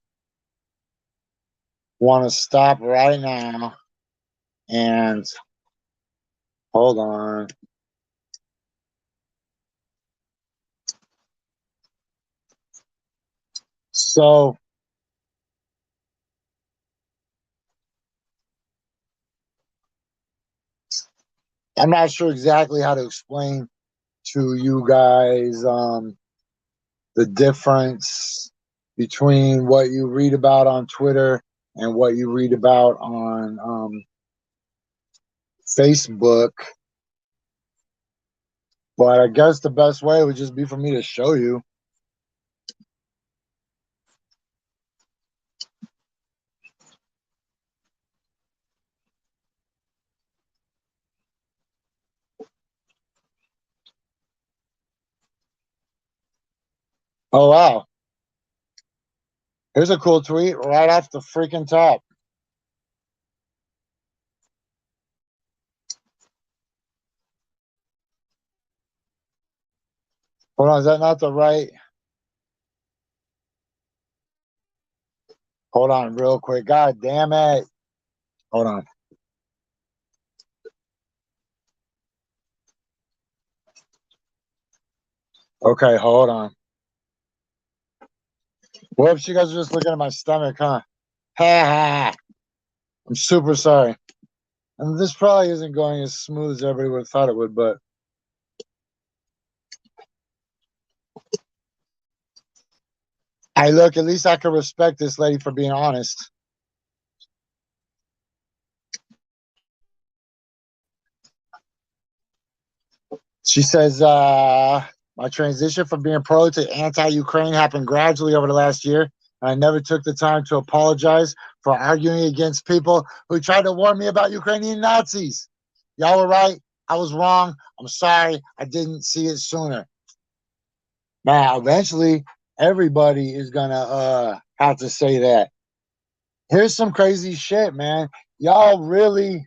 to stop right now and hold on. So I'm not sure exactly how to explain to you guys the difference between what you read about on Twitter and what you read about on Facebook. But I guess the best way would just be for me to show you. Oh, wow. Here's a cool tweet right off the freaking top. Hold on, is that not the right? Hold on real quick. God damn it. Hold on. Okay, hold on. Whoops, you guys are just looking at my stomach, huh? Ha ha. I'm super sorry. And this probably isn't going as smooth as everybody would have thought it would, but Hey, look, at least I can respect this lady for being honest. She says, my transition from being pro to anti-Ukraine happened gradually over the last year. And I never took the time to apologize for arguing against people who tried to warn me about Ukrainian Nazis. Y'all were right. I was wrong. I'm sorry. I didn't see it sooner. Now, eventually, everybody is going to have to say that. Here's some crazy shit, man. Y'all really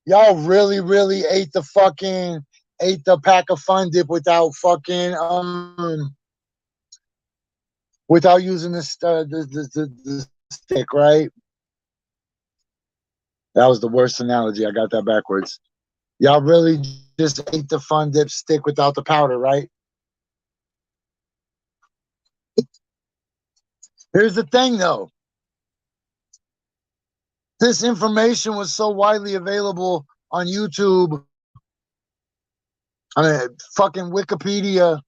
ate the pack of Fun Dip without without using the stick, right? That was the worst analogy. I got that backwards. Y'all really just ate the Fun Dip stick without the powder, right? Here's the thing, though. This information was so widely available on YouTube. I mean, fucking Wikipedia.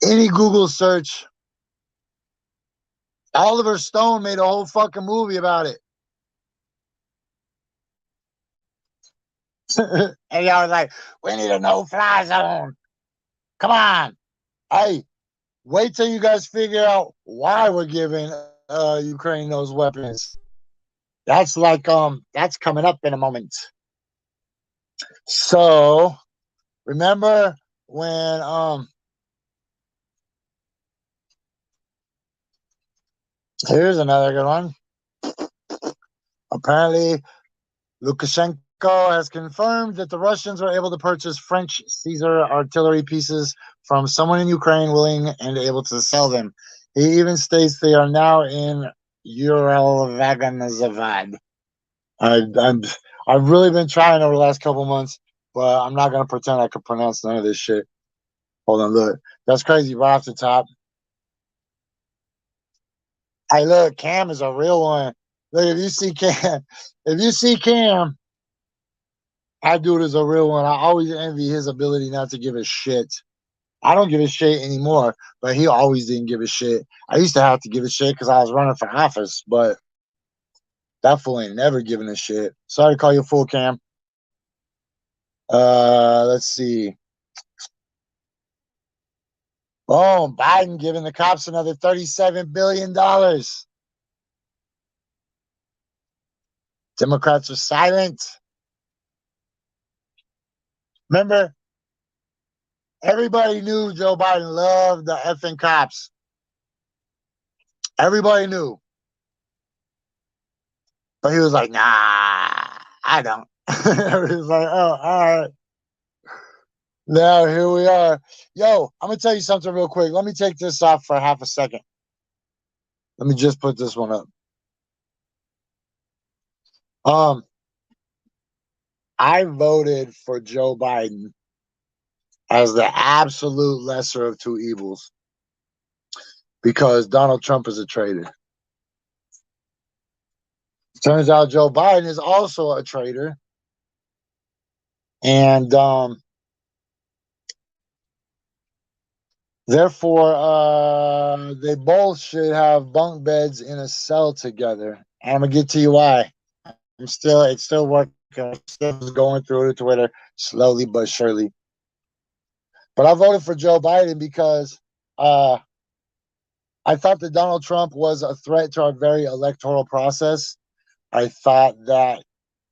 Any Google search. Oliver Stone made a whole fucking movie about it. And y'all was like, we need a no-fly zone. Come on. Hey, wait till you guys figure out why we're giving Ukraine those weapons. That's like that's coming up in a moment. So remember when here's another good one. Apparently Lukashenko has confirmed that the Russians were able to purchase French Caesar artillery pieces from someone in Ukraine willing and able to sell them. He even states they are now in Uralvagonzavad. I've really been trying over the last couple months, but I'm not gonna pretend I could pronounce none of this shit. Hold on, look. That's crazy right off the top. Hey, look, Cam is a real one. Look, if you see Cam, that dude is a real one. I always envy his ability not to give a shit. I don't give a shit anymore, but he always didn't give a shit. I used to have to give a shit because I was running for office, but that fool ain't never giving a shit. Sorry to call you a fool, Cam. Let's see. Oh, Biden giving the cops another $37 billion. Democrats are silent. Remember, everybody knew Joe Biden loved the effing cops. Everybody knew. But he was like, nah, I don't. He was like, oh, all right. Now, here we are. Yo, I'm going to tell you something real quick. Let me take this off for half a second. Let me just put this one up. I voted for Joe Biden as the absolute lesser of two evils because Donald Trump is a traitor. Turns out Joe Biden is also a traitor. And therefore, they both should have bunk beds in a cell together. I'm going to get to you why. It's still working. I'm still going through the Twitter slowly but surely. But I voted for Joe Biden because I thought that Donald Trump was a threat to our very electoral process. I thought that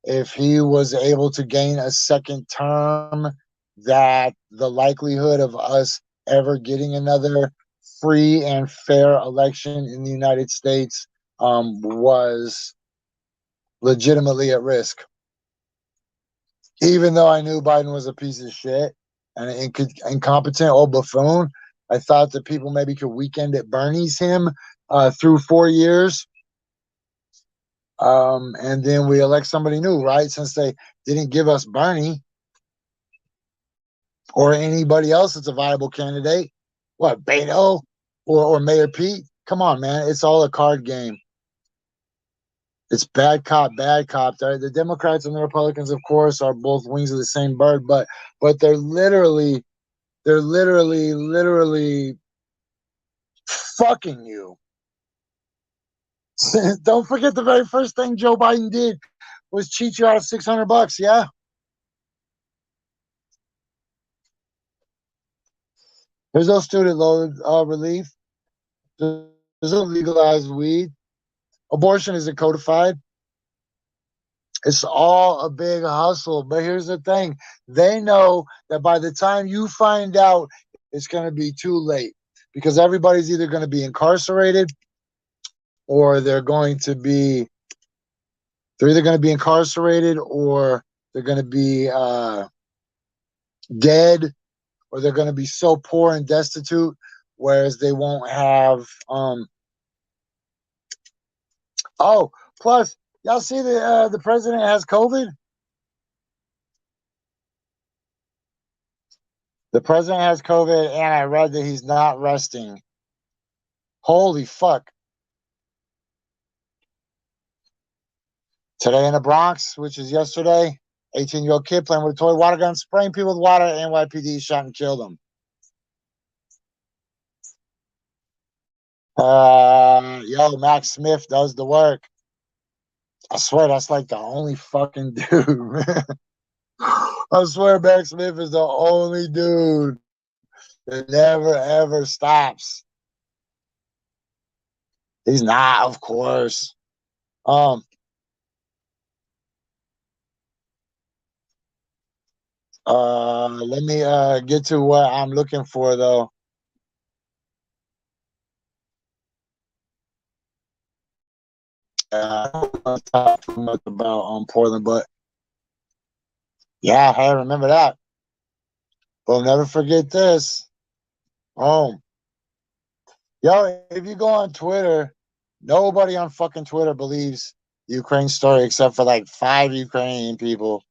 if he was able to gain a second term, that the likelihood of us ever getting another free and fair election in the United States was legitimately at risk. Even though I knew Biden was a piece of shit and an incompetent old buffoon, I thought that people maybe could weekend at Bernie's him through 4 years. And then we elect somebody new, right? Since they didn't give us Bernie or anybody else that's a viable candidate. What, Beto or Mayor Pete? Come on, man. It's all a card game. It's bad cop, bad cop. The Democrats and the Republicans, of course, are both wings of the same bird, but they're literally They're literally fucking you. Don't forget the very first thing Joe Biden did was cheat you out of $600. Yeah. There's no student loan relief. There's no legalized weed. Abortion isn't codified. It's all a big hustle. But here's the thing. They know that by the time you find out, it's going to be too late because everybody's either going to be incarcerated or they're either going to be incarcerated or they're going to be dead, or they're going to be so poor and destitute, whereas they won't have oh, plus y'all see the president has COVID. The president has COVID, and I read that he's not resting. Holy fuck. Today in the Bronx, which is yesterday, 18-year-old kid playing with a toy water gun, spraying people with water. NYPD shot and killed him. Yo, Max Smith does the work. I swear that's like the only fucking dude, man. I swear Max Smith is the only dude that never ever stops. He's not, of course. Let me get to what I'm looking for though. I don't want to talk too much about Portland, but yeah, hey, remember that. We'll never forget this. Yo, if you go on Twitter, nobody on fucking Twitter believes the Ukraine story except for like 5 Ukrainian people.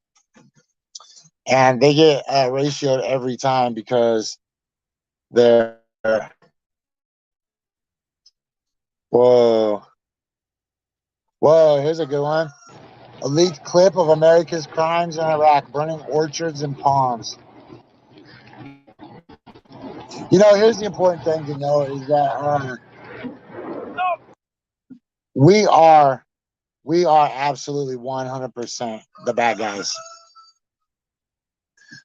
And they get ratioed every time because they're... Whoa, here's a good one. A leaked clip of America's crimes in Iraq, burning orchards and palms. You know, here's the important thing to know is that we are absolutely 100% the bad guys.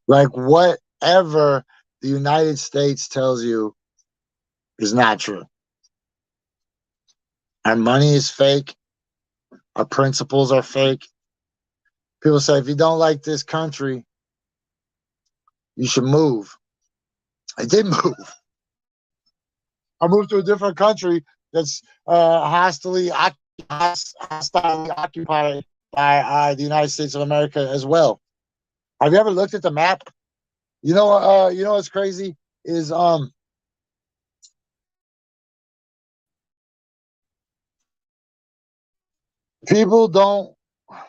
Like, whatever the United States tells you is not true. Our money is fake. Our principles are fake. People say, if you don't like this country, you should move. I did move. I moved to a different country that's hostilely occupied by the United States of America as well. Have you ever looked at the map? You know what's crazy is people don't. I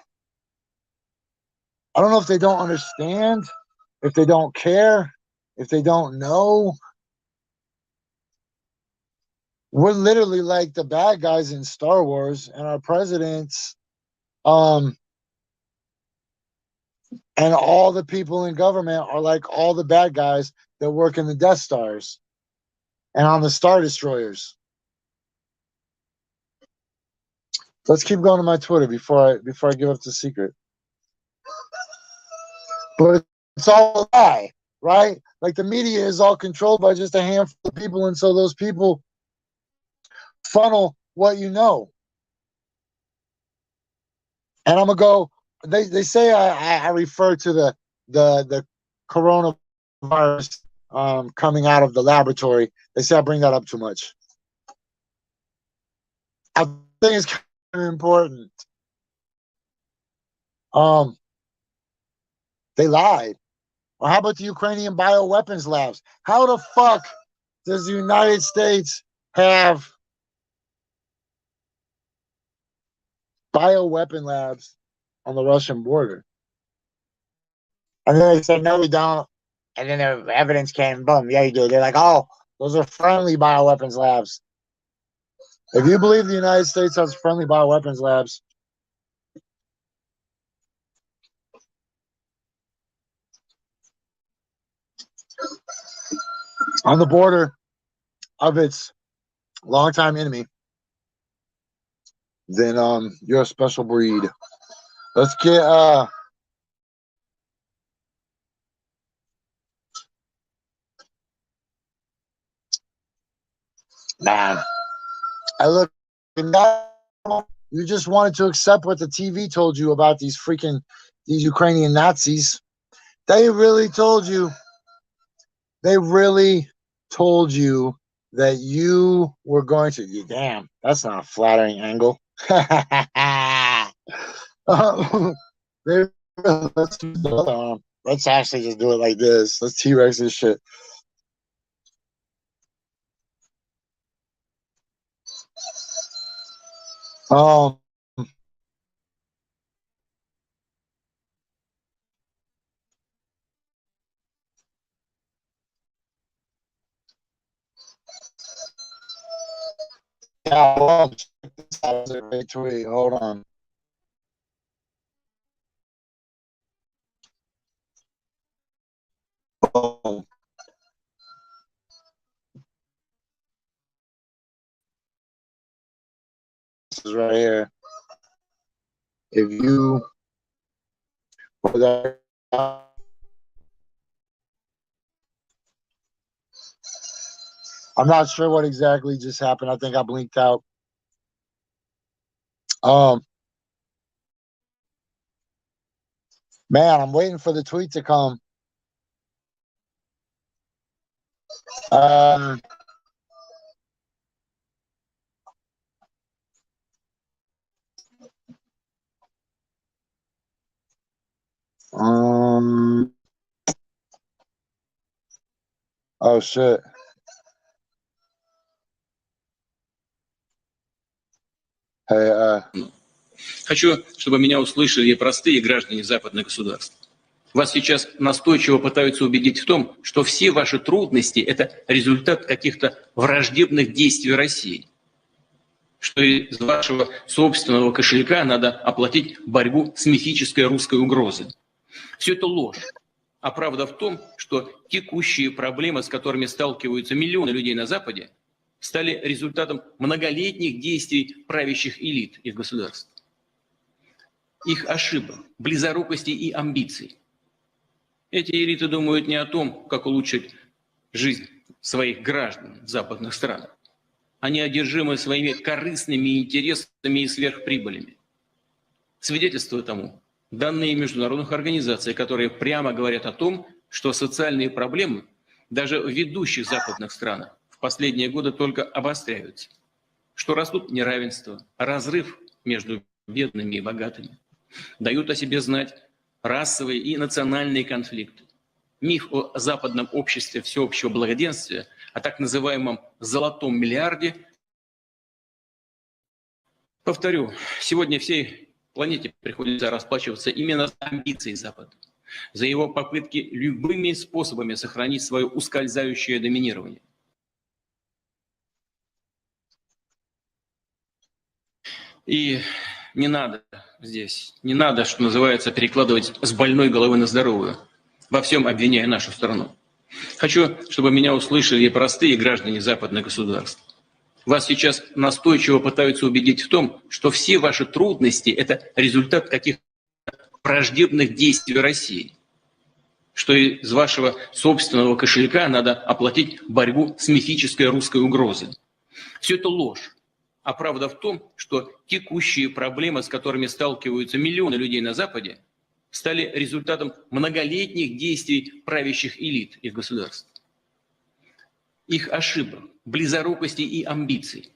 don't know if they don't understand, if they don't care, if they don't know. We're literally like the bad guys in Star Wars, and our presidents, and all the people in government are like all the bad guys that work in the Death Stars and on the Star Destroyers. Let's keep going to my Twitter before I give up the secret. But it's all a lie, right? Like the media is all controlled by just a handful of people, and so those people funnel what you know. And I'm gonna go. They say I refer to the coronavirus coming out of the laboratory. They say I bring that up too much. I think it's kind of important. They lied. Or how about the Ukrainian bioweapons labs? How the fuck does the United States have bioweapon labs on the Russian border? And then they say, no, we don't. And then the evidence came, boom, yeah, you do. They're like, oh, those are friendly bioweapons labs. If you believe the United States has friendly bioweapons labs, on the border of its longtime enemy, then you're a special breed. Let's get man. I look, you just wanted to accept what the TV told you about these Ukrainian Nazis. They really told you. They really told you that you were going to. Damn, that's not a flattering angle. Let's actually just do it like this. Let's T-Rex this shit. Yeah, well, check this out. It's a great tweet. Hold on. Boom. This is right here. If you I'm not sure what exactly just happened. I think I blinked out. Man, I'm waiting for the tweet to come. Oh shit. Hey, Хочу, чтобы меня услышали простые граждане западных государств. Вас сейчас настойчиво пытаются убедить в том, что все ваши трудности – это результат каких-то враждебных действий России, что из вашего собственного кошелька надо оплатить борьбу с мифической русской угрозой. Все это ложь. А правда в том, что текущие проблемы, с которыми сталкиваются миллионы людей на Западе, стали результатом многолетних действий правящих элит их государств. Их ошибок, близорукости и амбиций. Эти элиты думают не о том, как улучшить жизнь своих граждан в западных странах. Они одержимы своими корыстными интересами и сверхприбылями. Свидетельство тому данные международных организаций, которые прямо говорят о том, что социальные проблемы даже в ведущих западных странах в последние годы только обостряются, что растут неравенство, разрыв между бедными и богатыми, дают о себе знать расовые и национальные конфликты. Миф о западном обществе всеобщего благоденствия, о так называемом «золотом миллиарде». Повторю, сегодня всей планете приходится расплачиваться именно за амбиции Запада, за его попытки любыми способами сохранить свое ускользающее доминирование. И не надо здесь, не надо, что называется, перекладывать с больной головы на здоровую, во всем обвиняя нашу страну. Хочу, чтобы меня услышали и простые граждане западных государств. Вас сейчас настойчиво пытаются убедить в том, что все ваши трудности – это результат каких-то враждебных действий России, что из вашего собственного кошелька надо оплатить борьбу с мифической русской угрозой. Все это ложь. А правда в том, что текущие проблемы, с которыми сталкиваются миллионы людей на Западе, стали результатом многолетних действий правящих элит их государств. Их ошибок, близорукости и амбиций.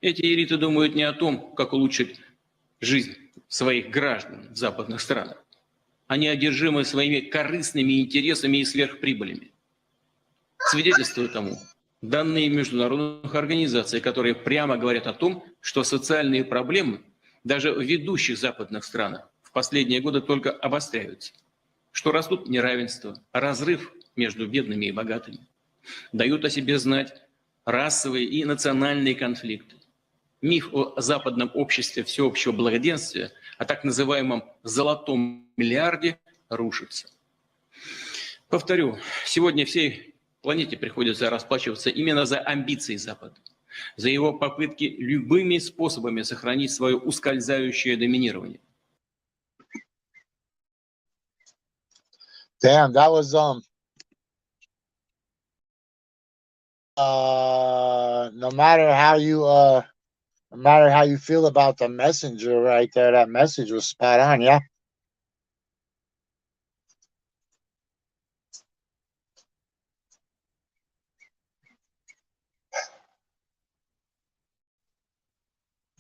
Эти элиты думают не о том, как улучшить жизнь своих граждан в западных странах. Они одержимы своими корыстными интересами и сверхприбылями. Свидетельство тому данные международных организаций, которые прямо говорят о том, что социальные проблемы даже в ведущих западных странах в последние годы только обостряются, что растут неравенство, разрыв между бедными и богатыми, дают о себе знать расовые и национальные конфликты. Миф о западном обществе всеобщего благоденствия, о так называемом «золотом миллиарде» рушится. Повторю, сегодня всей планете приходится расплачиваться именно за амбиции Запада, за его попытки любыми способами сохранить свое ускользающее доминирование. Damn, that was no matter how you feel about the messenger right there, that message was spot on, yeah.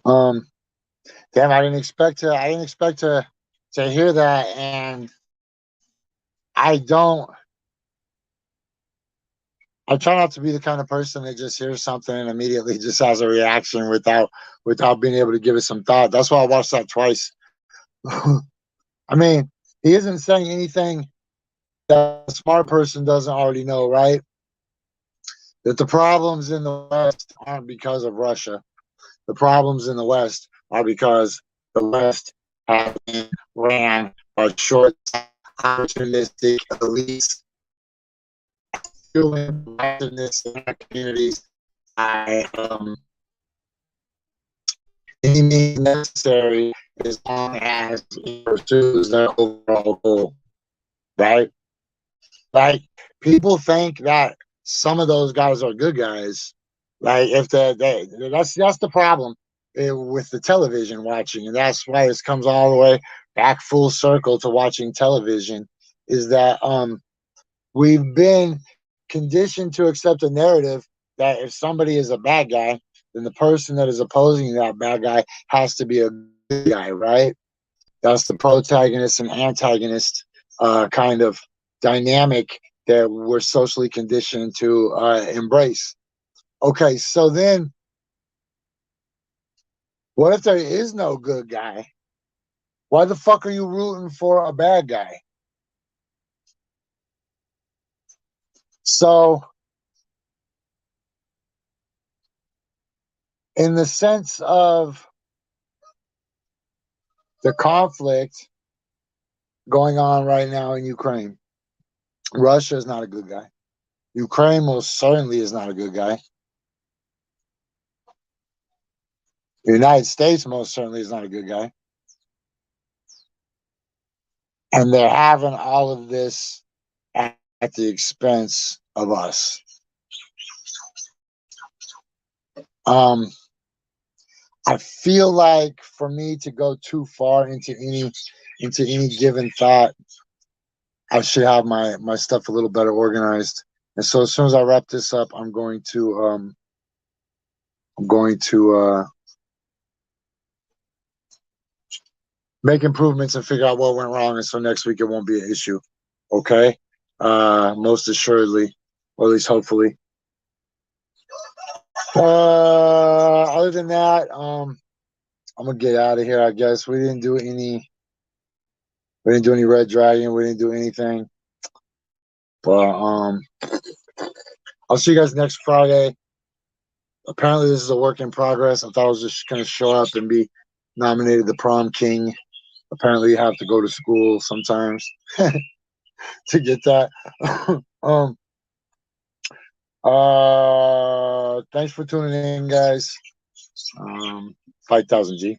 Damn, I didn't expect to hear that, and I try not to be the kind of person that just hears something and immediately just has a reaction without being able to give it some thought. That's why I watched that twice. I mean, he isn't saying anything that a smart person doesn't already know, right? That the problems in the West aren't because of Russia. The problems in the West are because the West has been ran by short, opportunistic elites, fueling divisiveness in our communities by any means necessary, as long as it pursues their overall goal, right? Like, people think that some of those guys are good guys. Like, if that's the problem with the television watching, and that's why this comes all the way back full circle to watching television, is that we've been conditioned to accept a narrative that if somebody is a bad guy, then the person that is opposing that bad guy has to be a good guy, right? That's the protagonist and antagonist kind of dynamic that we're socially conditioned to embrace. Okay, so then what if there is no good guy? Why the fuck are you rooting for a bad guy? So, in the sense of the conflict going on right now in Ukraine, Russia is not a good guy. Ukraine most certainly is not a good guy. The United States most certainly is not a good guy. And they're having all of this at the expense of us. I feel like for me to go too far into any given thought, I should have my stuff a little better organized. And so as soon as I wrap this up, I'm going to make improvements and figure out what went wrong, and so next week it won't be an issue. Okay? Most assuredly, or at least hopefully. Other than that, I'm gonna get out of here, I guess. We didn't do any Red Dragon, we didn't do anything. But I'll see you guys next Friday. Apparently this is a work in progress. I thought I was just gonna show up and be nominated the prom king. Apparently you have to go to school sometimes to get that. Thanks for tuning in, guys. 5,000 G.